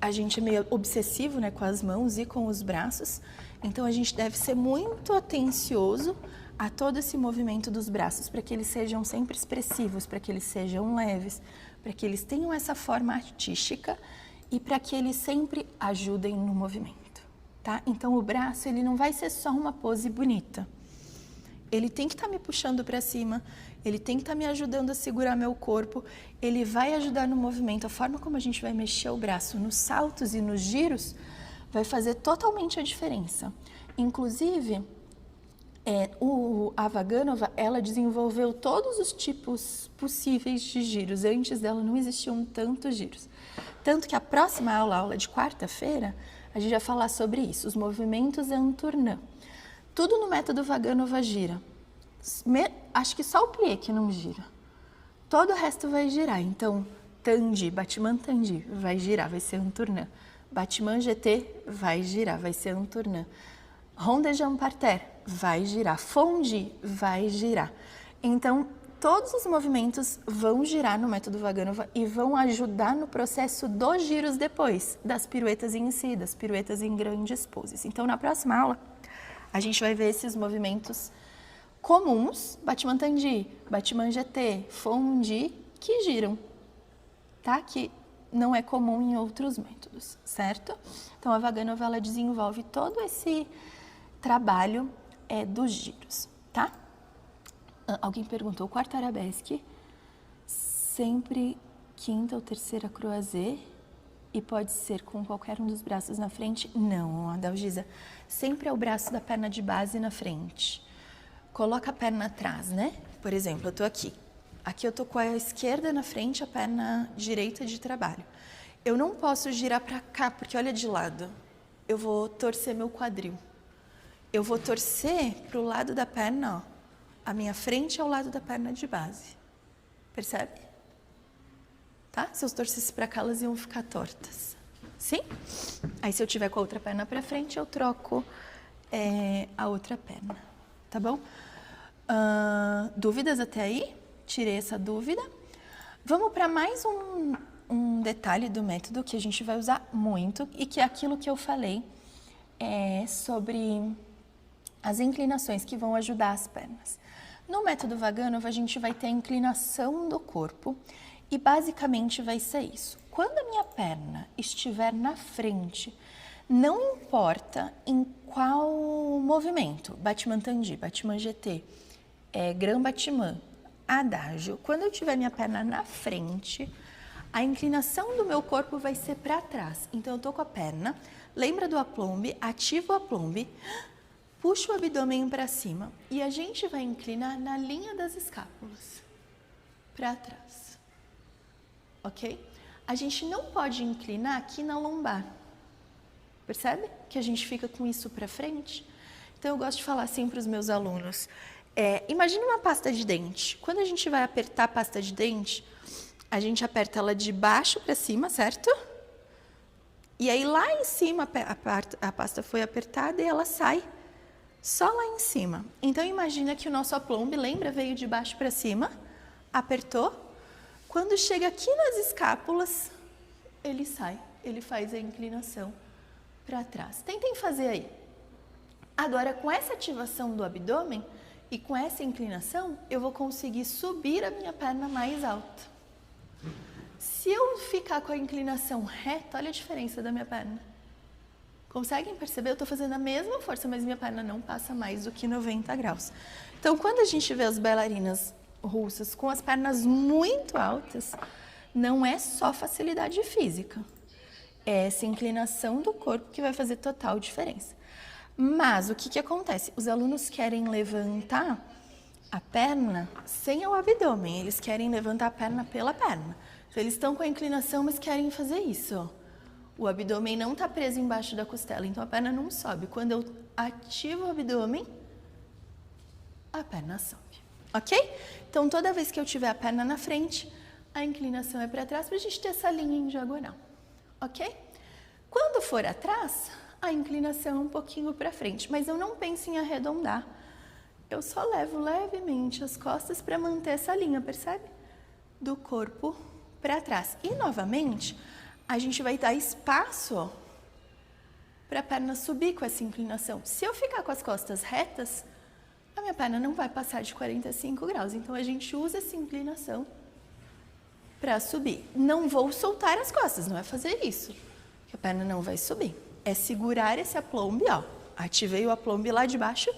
a gente é meio obsessivo, né, com as mãos e com os braços, então a gente deve ser muito atencioso a todo esse movimento dos braços, para que eles sejam sempre expressivos, para que eles sejam leves, para que eles tenham essa forma artística e para que eles sempre ajudem no movimento, tá? Então o braço, ele não vai ser só uma pose bonita. Ele tem que estar me puxando para cima, ele tem que estar me ajudando a segurar meu corpo, ele vai ajudar no movimento. A forma como a gente vai mexer o braço nos saltos e nos giros vai fazer totalmente a diferença. Inclusive, a Vaganova, ela desenvolveu todos os tipos possíveis de giros. Antes dela não existiam tantos giros. Tanto que a próxima aula, a aula de quarta-feira, a gente vai falar sobre isso, os movimentos en tournant. Tudo no método Vaganova gira. Acho que só o plié que não gira. Todo o resto vai girar. Então, tandi, battement tandi, vai girar, vai ser en tournant. Battement jeté, vai girar, vai ser en tournant. Rond de jambe par terre, vai girar. Fondue, vai girar. Então, todos os movimentos vão girar no método Vaganova e vão ajudar no processo dos giros depois, das piruetas em si, das piruetas em grandes poses. Então, na próxima aula, a gente vai ver esses movimentos comuns, battement tandi, battement jeté, fondue, que giram, tá? Que não é comum em outros métodos, certo? Então, a Vaganova, ela desenvolve todo esse trabalho dos giros, tá? Alguém perguntou, o quarto arabesque, sempre quinta ou terceira croisé, e pode ser com qualquer um dos braços na frente? Não, Adalgisa, sempre é o braço da perna de base na frente. Coloca a perna atrás, né? Por exemplo, eu tô aqui. Aqui eu tô com a esquerda na frente, a perna direita de trabalho. Eu não posso girar para cá, porque olha de lado. Eu vou torcer meu quadril. Eu vou torcer para o lado da perna, ó. A minha frente é ao lado da perna de base. Percebe? Tá? Se eu torcesse para cá, elas iam ficar tortas. Sim? Aí se eu tiver com a outra perna para frente, eu troco a outra perna. Tá bom? Dúvidas até aí? Tirei essa dúvida. Vamos para mais um detalhe do método que a gente vai usar muito e que é aquilo que eu falei sobre as inclinações que vão ajudar as pernas. No método Vaganov, a gente vai ter a inclinação do corpo e basicamente vai ser isso. Quando a minha perna estiver na frente, não importa em qual movimento, Batman Tandi, Batman GT, Grand Batman, Adágio, quando eu tiver minha perna na frente, a inclinação do meu corpo vai ser para trás. Então, eu tô com a perna, lembra do aplombe, ativo o aplombe, puxo o abdômen para cima e a gente vai inclinar na linha das escápulas, para trás, ok? A gente não pode inclinar aqui na lombar, percebe? Que a gente fica com isso para frente. Então, eu gosto de falar assim para os meus alunos, imagina uma pasta de dente. Quando a gente vai apertar a pasta de dente, a gente aperta ela de baixo para cima, certo? E aí lá em cima a pasta foi apertada e ela sai só lá em cima. Então imagina que o nosso aplombe, lembra, veio de baixo para cima, apertou. Quando chega aqui nas escápulas, ele sai, ele faz a inclinação para trás. Tentem fazer aí. Agora, com essa ativação do abdômen e com essa inclinação, eu vou conseguir subir a minha perna mais alta. Se eu ficar com a inclinação reta, olha a diferença da minha perna. Conseguem perceber? Eu estou fazendo a mesma força, mas minha perna não passa mais do que 90 graus. Então, quando a gente vê as bailarinas russas com as pernas muito altas, não é só facilidade física. É essa inclinação do corpo que vai fazer total diferença. Mas o que acontece? Os alunos querem levantar a perna sem o abdômen, eles querem levantar a perna pela perna. Então, eles estão com a inclinação, mas querem fazer isso, ó. O abdômen não está preso embaixo da costela, então a perna não sobe. Quando eu ativo o abdômen, a perna sobe, ok? Então, toda vez que eu tiver a perna na frente, a inclinação é para trás, para a gente ter essa linha em diagonal, ok? Quando for atrás, a inclinação é um pouquinho para frente, mas eu não penso em arredondar. Eu só levo levemente as costas para manter essa linha, percebe? Do corpo para trás. E, novamente, a gente vai dar espaço para a perna subir com essa inclinação. Se eu ficar com as costas retas, a minha perna não vai passar de 45 graus. Então, a gente usa essa inclinação para subir. Não vou soltar as costas, não é fazer isso, porque a perna não vai subir. É segurar esse aplombe, ó. Ativei o aplombe lá de baixo,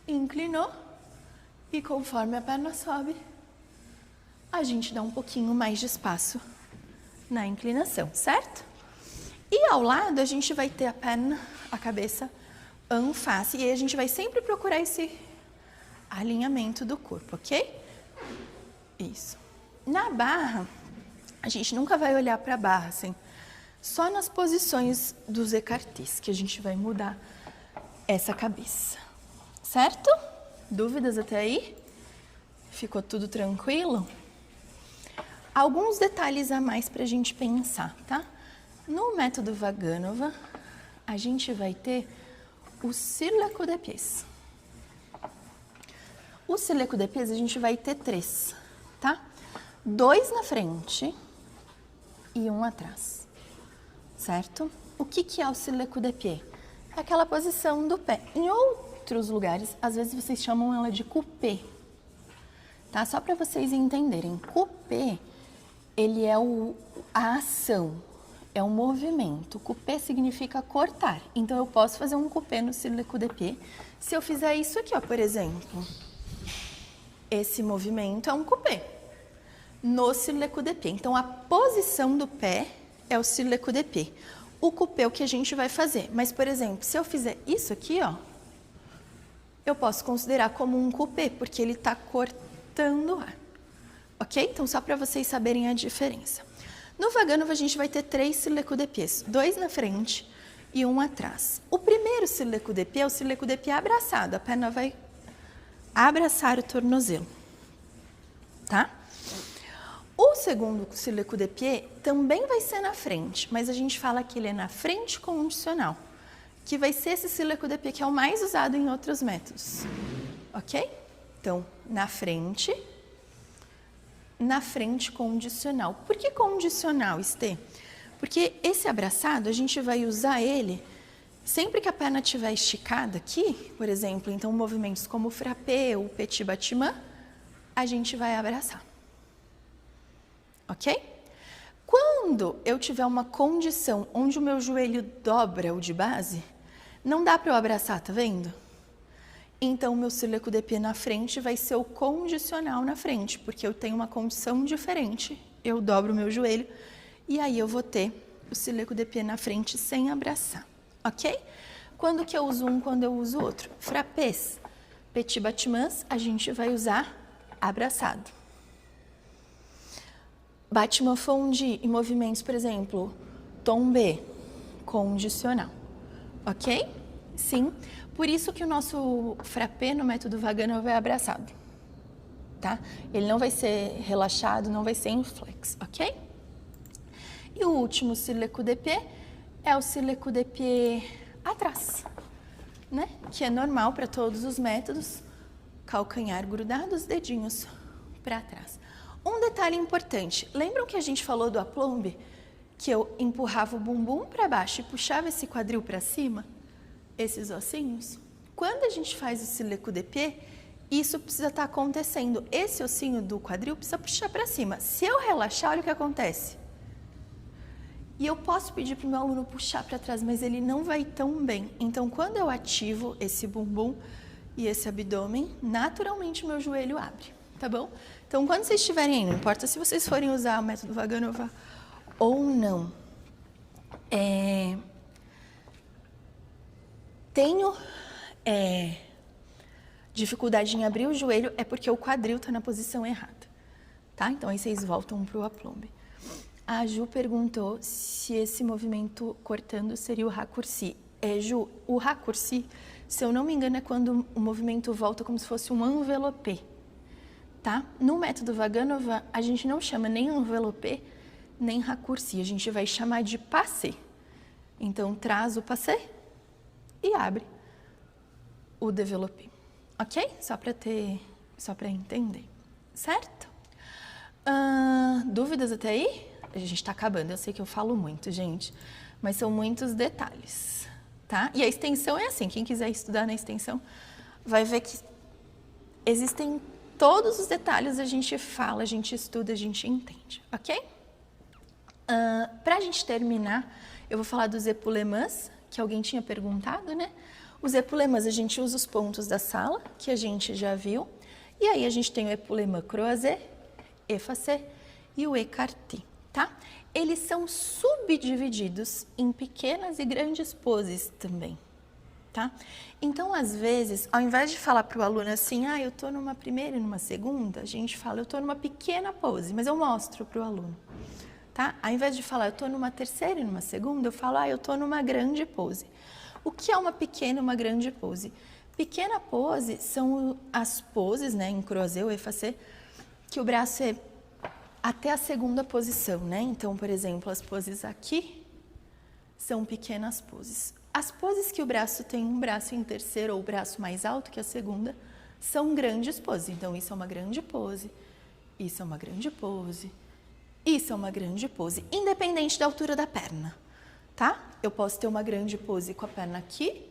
inclinou, e conforme a perna sobe, a gente dá um pouquinho mais de espaço na inclinação, certo? E ao lado a gente vai ter a perna, a cabeça en face, e aí a gente vai sempre procurar esse alinhamento do corpo, ok? Isso. Na barra, a gente nunca vai olhar para a barra, assim, só nas posições dos écartés que a gente vai mudar essa cabeça, certo? Dúvidas até aí? Ficou tudo tranquilo? Alguns detalhes a mais para a gente pensar, tá? No método Vaganov, a gente vai ter o sur le coup de pied. O sur le coup de pied a gente vai ter 3, tá? 2 na frente e 1 atrás, certo? O que é o sur le coup de pied? É aquela posição do pé. Em outros lugares, às vezes vocês chamam ela de coupé, tá? Só para vocês entenderem, coupé, ele é a ação, é o movimento. Coupé significa cortar. Então, eu posso fazer um coupé no sur le coup de pied. Se eu fizer isso aqui, ó, por exemplo, esse movimento é um coupé no sur le coup de pied. Então, a posição do pé é o sur le coup de pied. O coupé é o que a gente vai fazer. Mas, por exemplo, se eu fizer isso aqui, ó, eu posso considerar como um coupé, porque ele está soltando o ar. Ok? Então, só para vocês saberem a diferença. No Vaganova, a gente vai ter 3 sileco-de-pieds, 2 na frente e 1 atrás. O primeiro sileco-de-pied é o sileco-de-pied abraçado, a perna vai abraçar o tornozelo, tá? O segundo sileco-de-pied também vai ser na frente, mas a gente fala que ele é na frente condicional, que vai ser esse sileco-de-pied que é o mais usado em outros métodos, ok? Então, na frente condicional. Por que condicional, Estê? Porque esse abraçado, a gente vai usar ele sempre que a perna estiver esticada aqui, por exemplo, então movimentos como o frappé ou o petit battement, a gente vai abraçar. Ok? Quando eu tiver uma condição onde o meu joelho dobra o de base, não dá para eu abraçar, tá vendo? Então, o meu sileco-de-pied na frente vai ser o condicional na frente, porque eu tenho uma condição diferente. Eu dobro o meu joelho e aí eu vou ter o sileco-de-pied na frente sem abraçar, ok? Quando que eu uso um, quando eu uso outro? Frappés, petit batiments, a gente vai usar abraçado. Battement fondu em movimentos, por exemplo, tombé, condicional, ok? Sim. Por isso que o nosso frappé no método Vaganova é abraçado, tá? Ele não vai ser relaxado, não vai ser em flex, ok? E o último sileco-de-pied é o sileco-de-pied atrás, né? Que é normal para todos os métodos, calcanhar grudado, os dedinhos para trás. Um detalhe importante, lembram que a gente falou do aplombe? Que eu empurrava o bumbum para baixo e puxava esse quadril para cima? Esses ossinhos, quando a gente faz o sileco-de-pied, isso precisa estar acontecendo. Esse ossinho do quadril precisa puxar para cima. Se eu relaxar, olha o que acontece. E eu posso pedir para o meu aluno puxar para trás, mas ele não vai tão bem. Então, quando eu ativo esse bumbum e esse abdômen, naturalmente o meu joelho abre, tá bom? Então, quando vocês estiverem aí, não importa se vocês forem usar o método Vaganova ou não, tenho dificuldade em abrir o joelho é porque o quadril está na posição errada, tá? Então, aí vocês voltam para o aplombe. A Ju perguntou se esse movimento cortando seria o raccourci. Ju, o raccourci, se eu não me engano, é quando o movimento volta como se fosse um envelope, tá? No método Vaganova, a gente não chama nem envelope, nem raccourci, a gente vai chamar de passé. Então, traz o passé e abre o développé, ok? Só para entender, certo? Dúvidas até aí? A gente está acabando, eu sei que eu falo muito, gente, mas são muitos detalhes, tá? E a extensão é assim, quem quiser estudar na extensão vai ver que existem todos os detalhes, a gente fala, a gente estuda, a gente entende, ok? Para a gente terminar, eu vou falar dos épaulements, que alguém tinha perguntado, né? Os épaulements, a gente usa os pontos da sala, que a gente já viu. E aí a gente tem o épaulement croisé, effacé e o écarté, tá? Eles são subdivididos em pequenas e grandes poses também, tá? Então, às vezes, ao invés de falar para o aluno assim, eu tô numa primeira e numa segunda, a gente fala, eu tô numa pequena pose, mas eu mostro para o aluno. Tá? Ao invés de falar, eu estou numa terceira e numa segunda, eu falo, eu estou numa grande pose. O que é uma pequena e uma grande pose? Pequena pose são as poses, né, em croisé ou effacé, que o braço é até a segunda posição, né? Então, por exemplo, as poses aqui são pequenas poses. As poses que o braço tem um braço em terceiro ou o braço mais alto que a segunda, são grandes poses. Então, isso é uma grande pose, isso é uma grande pose. Isso é uma grande pose, independente da altura da perna, tá? Eu posso ter uma grande pose com a perna aqui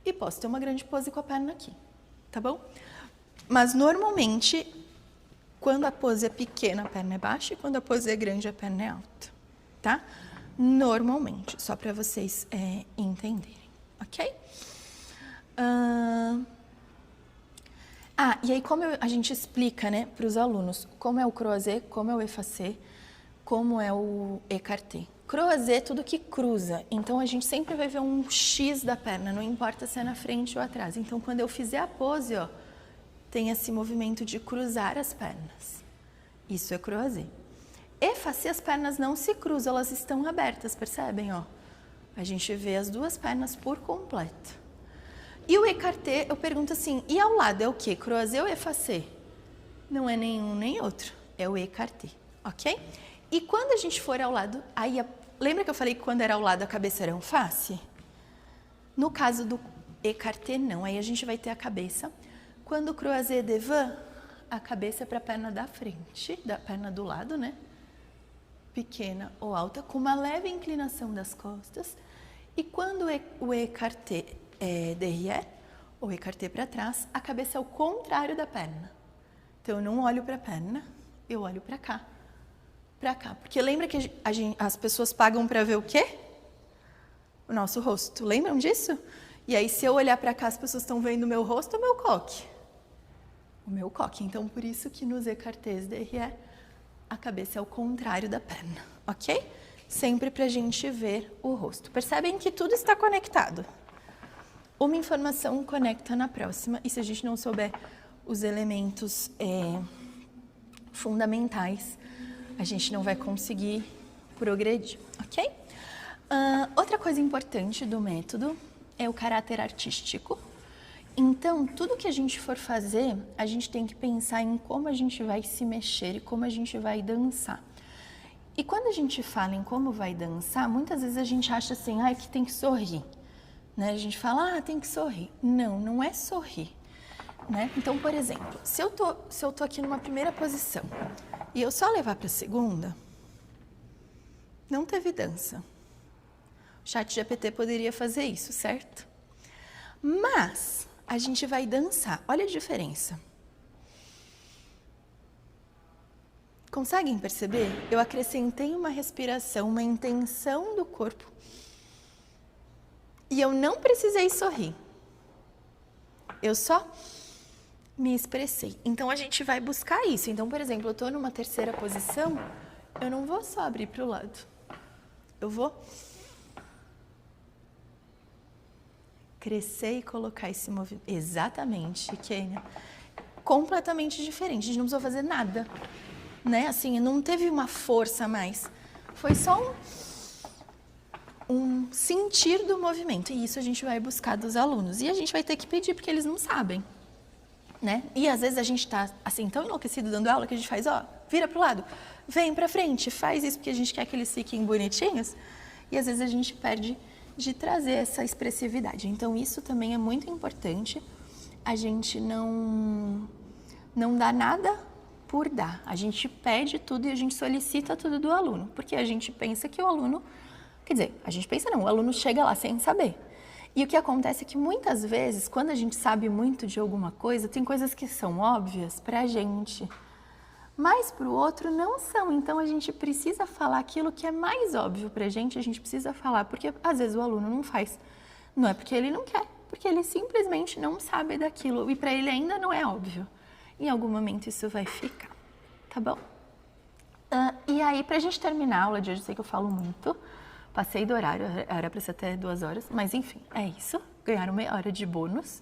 e posso ter uma grande pose com a perna aqui, tá bom? Mas, normalmente, quando a pose é pequena, a perna é baixa e quando a pose é grande, a perna é alta, tá? Normalmente, só para vocês entenderem, ok? E aí como a gente explica, né, para os alunos como é o croisé, como é o effacé, como é o écarté. Croisé é tudo que cruza, então a gente sempre vai ver um X da perna, não importa se é na frente ou atrás. Então, quando eu fizer a pose, tem esse movimento de cruzar as pernas. Isso é croisé. Effacé, as pernas não se cruzam, elas estão abertas, percebem? Ó? A gente vê as duas pernas por completo. E o écarté, eu pergunto assim, e ao lado é o quê? Croisé ou effacé? Não é nenhum nem outro, é o écarté, ok? E quando a gente for ao lado, aí lembra que eu falei que quando era ao lado a cabeça era um face? No caso do écarté, não, aí a gente vai ter a cabeça. Quando o croisé devant, a cabeça é para a perna da frente, da perna do lado, né? Pequena ou alta, com uma leve inclinação das costas. E quando o écarté é derrière, ou écarté para trás, a cabeça é o contrário da perna. Então, eu não olho para a perna, eu olho para cá. Para cá. Porque lembra que as pessoas pagam para ver o quê? O nosso rosto. Lembram disso? E aí, se eu olhar para cá, as pessoas estão vendo o meu rosto ou o meu coque? O meu coque. Então, por isso que nos écartés derrière, a cabeça é o contrário da perna, ok? Sempre para a gente ver o rosto. Percebem que tudo está conectado. Uma informação conecta na próxima, e se a gente não souber os elementos fundamentais, a gente não vai conseguir progredir, ok? Outra coisa importante do método é o caráter artístico. Então, tudo que a gente for fazer, a gente tem que pensar em como a gente vai se mexer e como a gente vai dançar. E quando a gente fala em como vai dançar, muitas vezes a gente acha assim, que tem que sorrir. Né? A gente fala, tem que sorrir. Não, não é sorrir. Né? Então, por exemplo, se eu tô aqui numa primeira posição e eu só levar para a segunda, não teve dança. O ChatGPT poderia fazer isso, certo? Mas a gente vai dançar. Olha a diferença. Conseguem perceber? Eu acrescentei uma respiração, uma intenção do corpo. E eu não precisei sorrir. Eu só me expressei. Então, a gente vai buscar isso. Então, por exemplo, eu estou numa terceira posição, eu não vou só abrir para o lado. Eu vou crescer e colocar esse movimento. Exatamente, Kênia. Completamente diferente. A gente não precisou fazer nada. Né? Assim, não teve uma força a mais. Foi só um sentir do movimento. E isso a gente vai buscar dos alunos. E a gente vai ter que pedir, porque eles não sabem. Né? E às vezes a gente está assim, tão enlouquecido dando aula que a gente faz, vira para o lado, vem para frente, faz isso porque a gente quer que eles fiquem bonitinhos. E às vezes a gente perde de trazer essa expressividade. Então, isso também é muito importante. A gente não dá nada por dar. A gente pede tudo e a gente solicita tudo do aluno. Porque a gente pensa que o aluno... Quer dizer, a gente pensa não, o aluno chega lá sem saber. E o que acontece é que muitas vezes, quando a gente sabe muito de alguma coisa, tem coisas que são óbvias pra gente, mas para o outro não são. Então, a gente precisa falar aquilo que é mais óbvio para a gente precisa falar, porque às vezes o aluno não faz. Não é porque ele não quer, porque ele simplesmente não sabe daquilo e para ele ainda não é óbvio. Em algum momento isso vai ficar, tá bom? E aí, para a gente terminar a aula de hoje, eu sei que eu falo muito, passei do horário, era para ser até 2 horas, mas enfim, é isso, ganharam meia hora de bônus.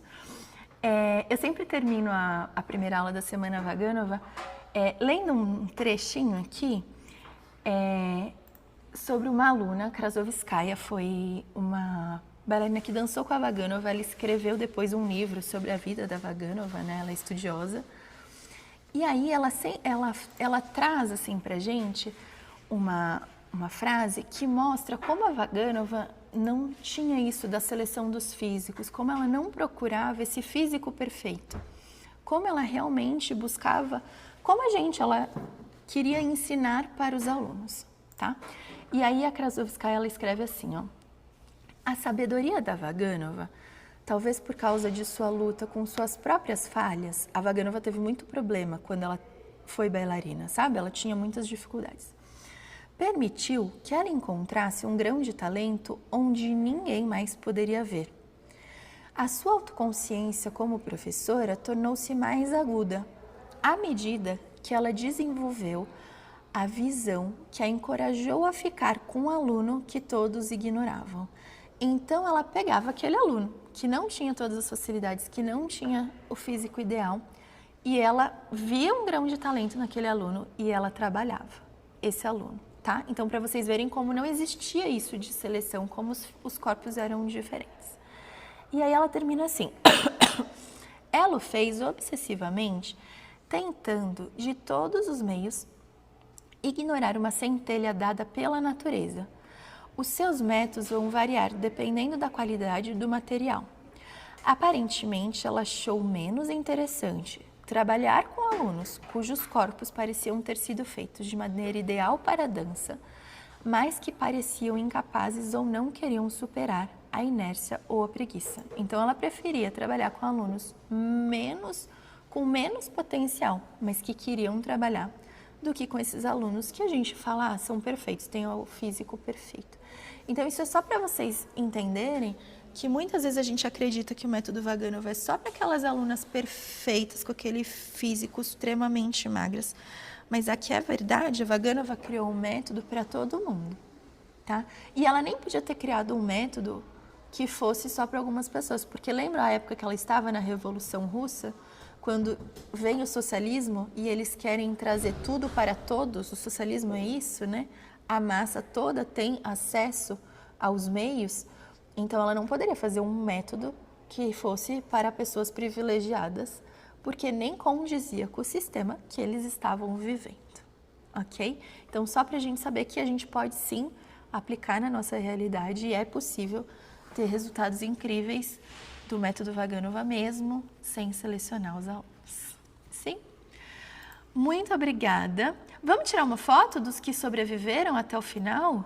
Eu sempre termino a primeira aula da Semana Vaganova lendo um trechinho aqui sobre uma aluna, Krasovskaya, foi uma bailarina que dançou com a Vaganova. Ela escreveu depois um livro sobre a vida da Vaganova, né? Ela é estudiosa. E aí ela traz assim pra gente uma frase que mostra como a Vaganova não tinha isso da seleção dos físicos, como ela não procurava esse físico perfeito, como ela realmente buscava, como ela queria ensinar para os alunos, tá? E aí a Krasovskaya, ela escreve assim, a sabedoria da Vaganova, talvez por causa de sua luta com suas próprias falhas, a Vaganova teve muito problema quando ela foi bailarina, sabe? Ela tinha muitas dificuldades. Permitiu que ela encontrasse um grão de talento onde ninguém mais poderia ver. A sua autoconsciência como professora tornou-se mais aguda, à medida que ela desenvolveu a visão que a encorajou a ficar com um aluno que todos ignoravam. Então, ela pegava aquele aluno que não tinha todas as facilidades, que não tinha o físico ideal, e ela via um grão de talento naquele aluno e ela trabalhava esse aluno, tá? Então, para vocês verem como não existia isso de seleção, como os corpos eram diferentes. E aí ela termina assim. Ela o fez obsessivamente, tentando de todos os meios ignorar uma centelha dada pela natureza. Os seus métodos vão variar dependendo da qualidade do material. Aparentemente, ela achou menos interessante trabalhar com alunos cujos corpos pareciam ter sido feitos de maneira ideal para a dança, mas que pareciam incapazes ou não queriam superar a inércia ou a preguiça. Então, ela preferia trabalhar com alunos com menos potencial, mas que queriam trabalhar, do que com esses alunos que a gente fala, são perfeitos, têm o físico perfeito. Então, isso é só para vocês entenderem que muitas vezes a gente acredita que o método Vaganov é só para aquelas alunas perfeitas, com aquele físico extremamente magras. Mas aqui é a verdade, a Vaganova criou um método para todo mundo, tá? E ela nem podia ter criado um método que fosse só para algumas pessoas, porque lembra a época que ela estava na Revolução Russa, quando vem o socialismo e eles querem trazer tudo para todos, o socialismo é isso, né? A massa toda tem acesso aos meios, então ela não poderia fazer um método que fosse para pessoas privilegiadas, porque nem condizia com o sistema que eles estavam vivendo, ok? Então, só para a gente saber que a gente pode sim aplicar na nossa realidade e é possível ter resultados incríveis do método Vaganova mesmo, sem selecionar os alunos. Sim? Muito obrigada. Vamos tirar uma foto dos que sobreviveram até o final?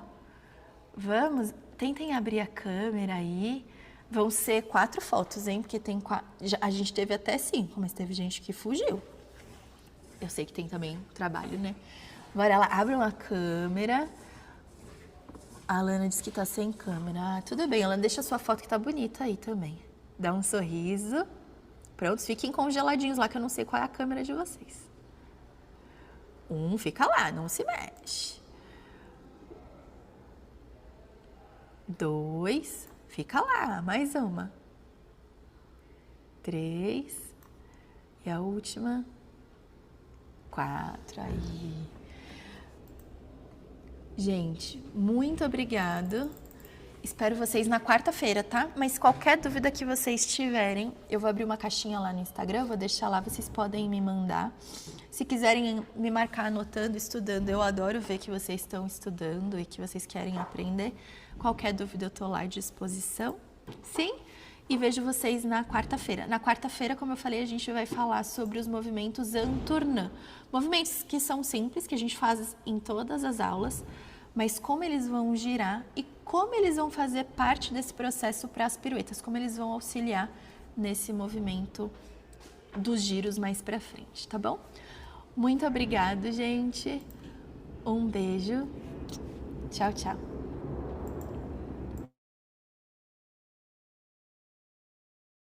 Vamos? Tentem abrir a câmera aí. Vão ser 4 fotos, hein? Porque tem 4... a gente teve até 5, mas teve gente que fugiu. Eu sei que tem também trabalho, né? Agora ela abre uma câmera. A Alana disse que tá sem câmera. Ah, tudo bem, Alana, deixa a sua foto que tá bonita aí também. Dá um sorriso. Prontos, fiquem congeladinhos lá, que eu não sei qual é a câmera de vocês. 1, fica lá, não se mexe. 2, fica lá, mais uma. 3, e a última. 4, aí. Gente, muito obrigada. Espero vocês na quarta-feira, tá? Mas qualquer dúvida que vocês tiverem, eu vou abrir uma caixinha lá no Instagram, vou deixar lá, vocês podem me mandar. Se quiserem me marcar anotando, estudando, eu adoro ver que vocês estão estudando e que vocês querem aprender. Qualquer dúvida eu tô lá à disposição, sim? E vejo vocês na quarta-feira. Na quarta-feira, como eu falei, a gente vai falar sobre os movimentos en tournant. Movimentos que são simples, que a gente faz em todas as aulas, mas como eles vão girar e como eles vão fazer parte desse processo para as piruetas, como eles vão auxiliar nesse movimento dos giros mais para frente, tá bom? Muito obrigada, gente. Um beijo. Tchau, tchau.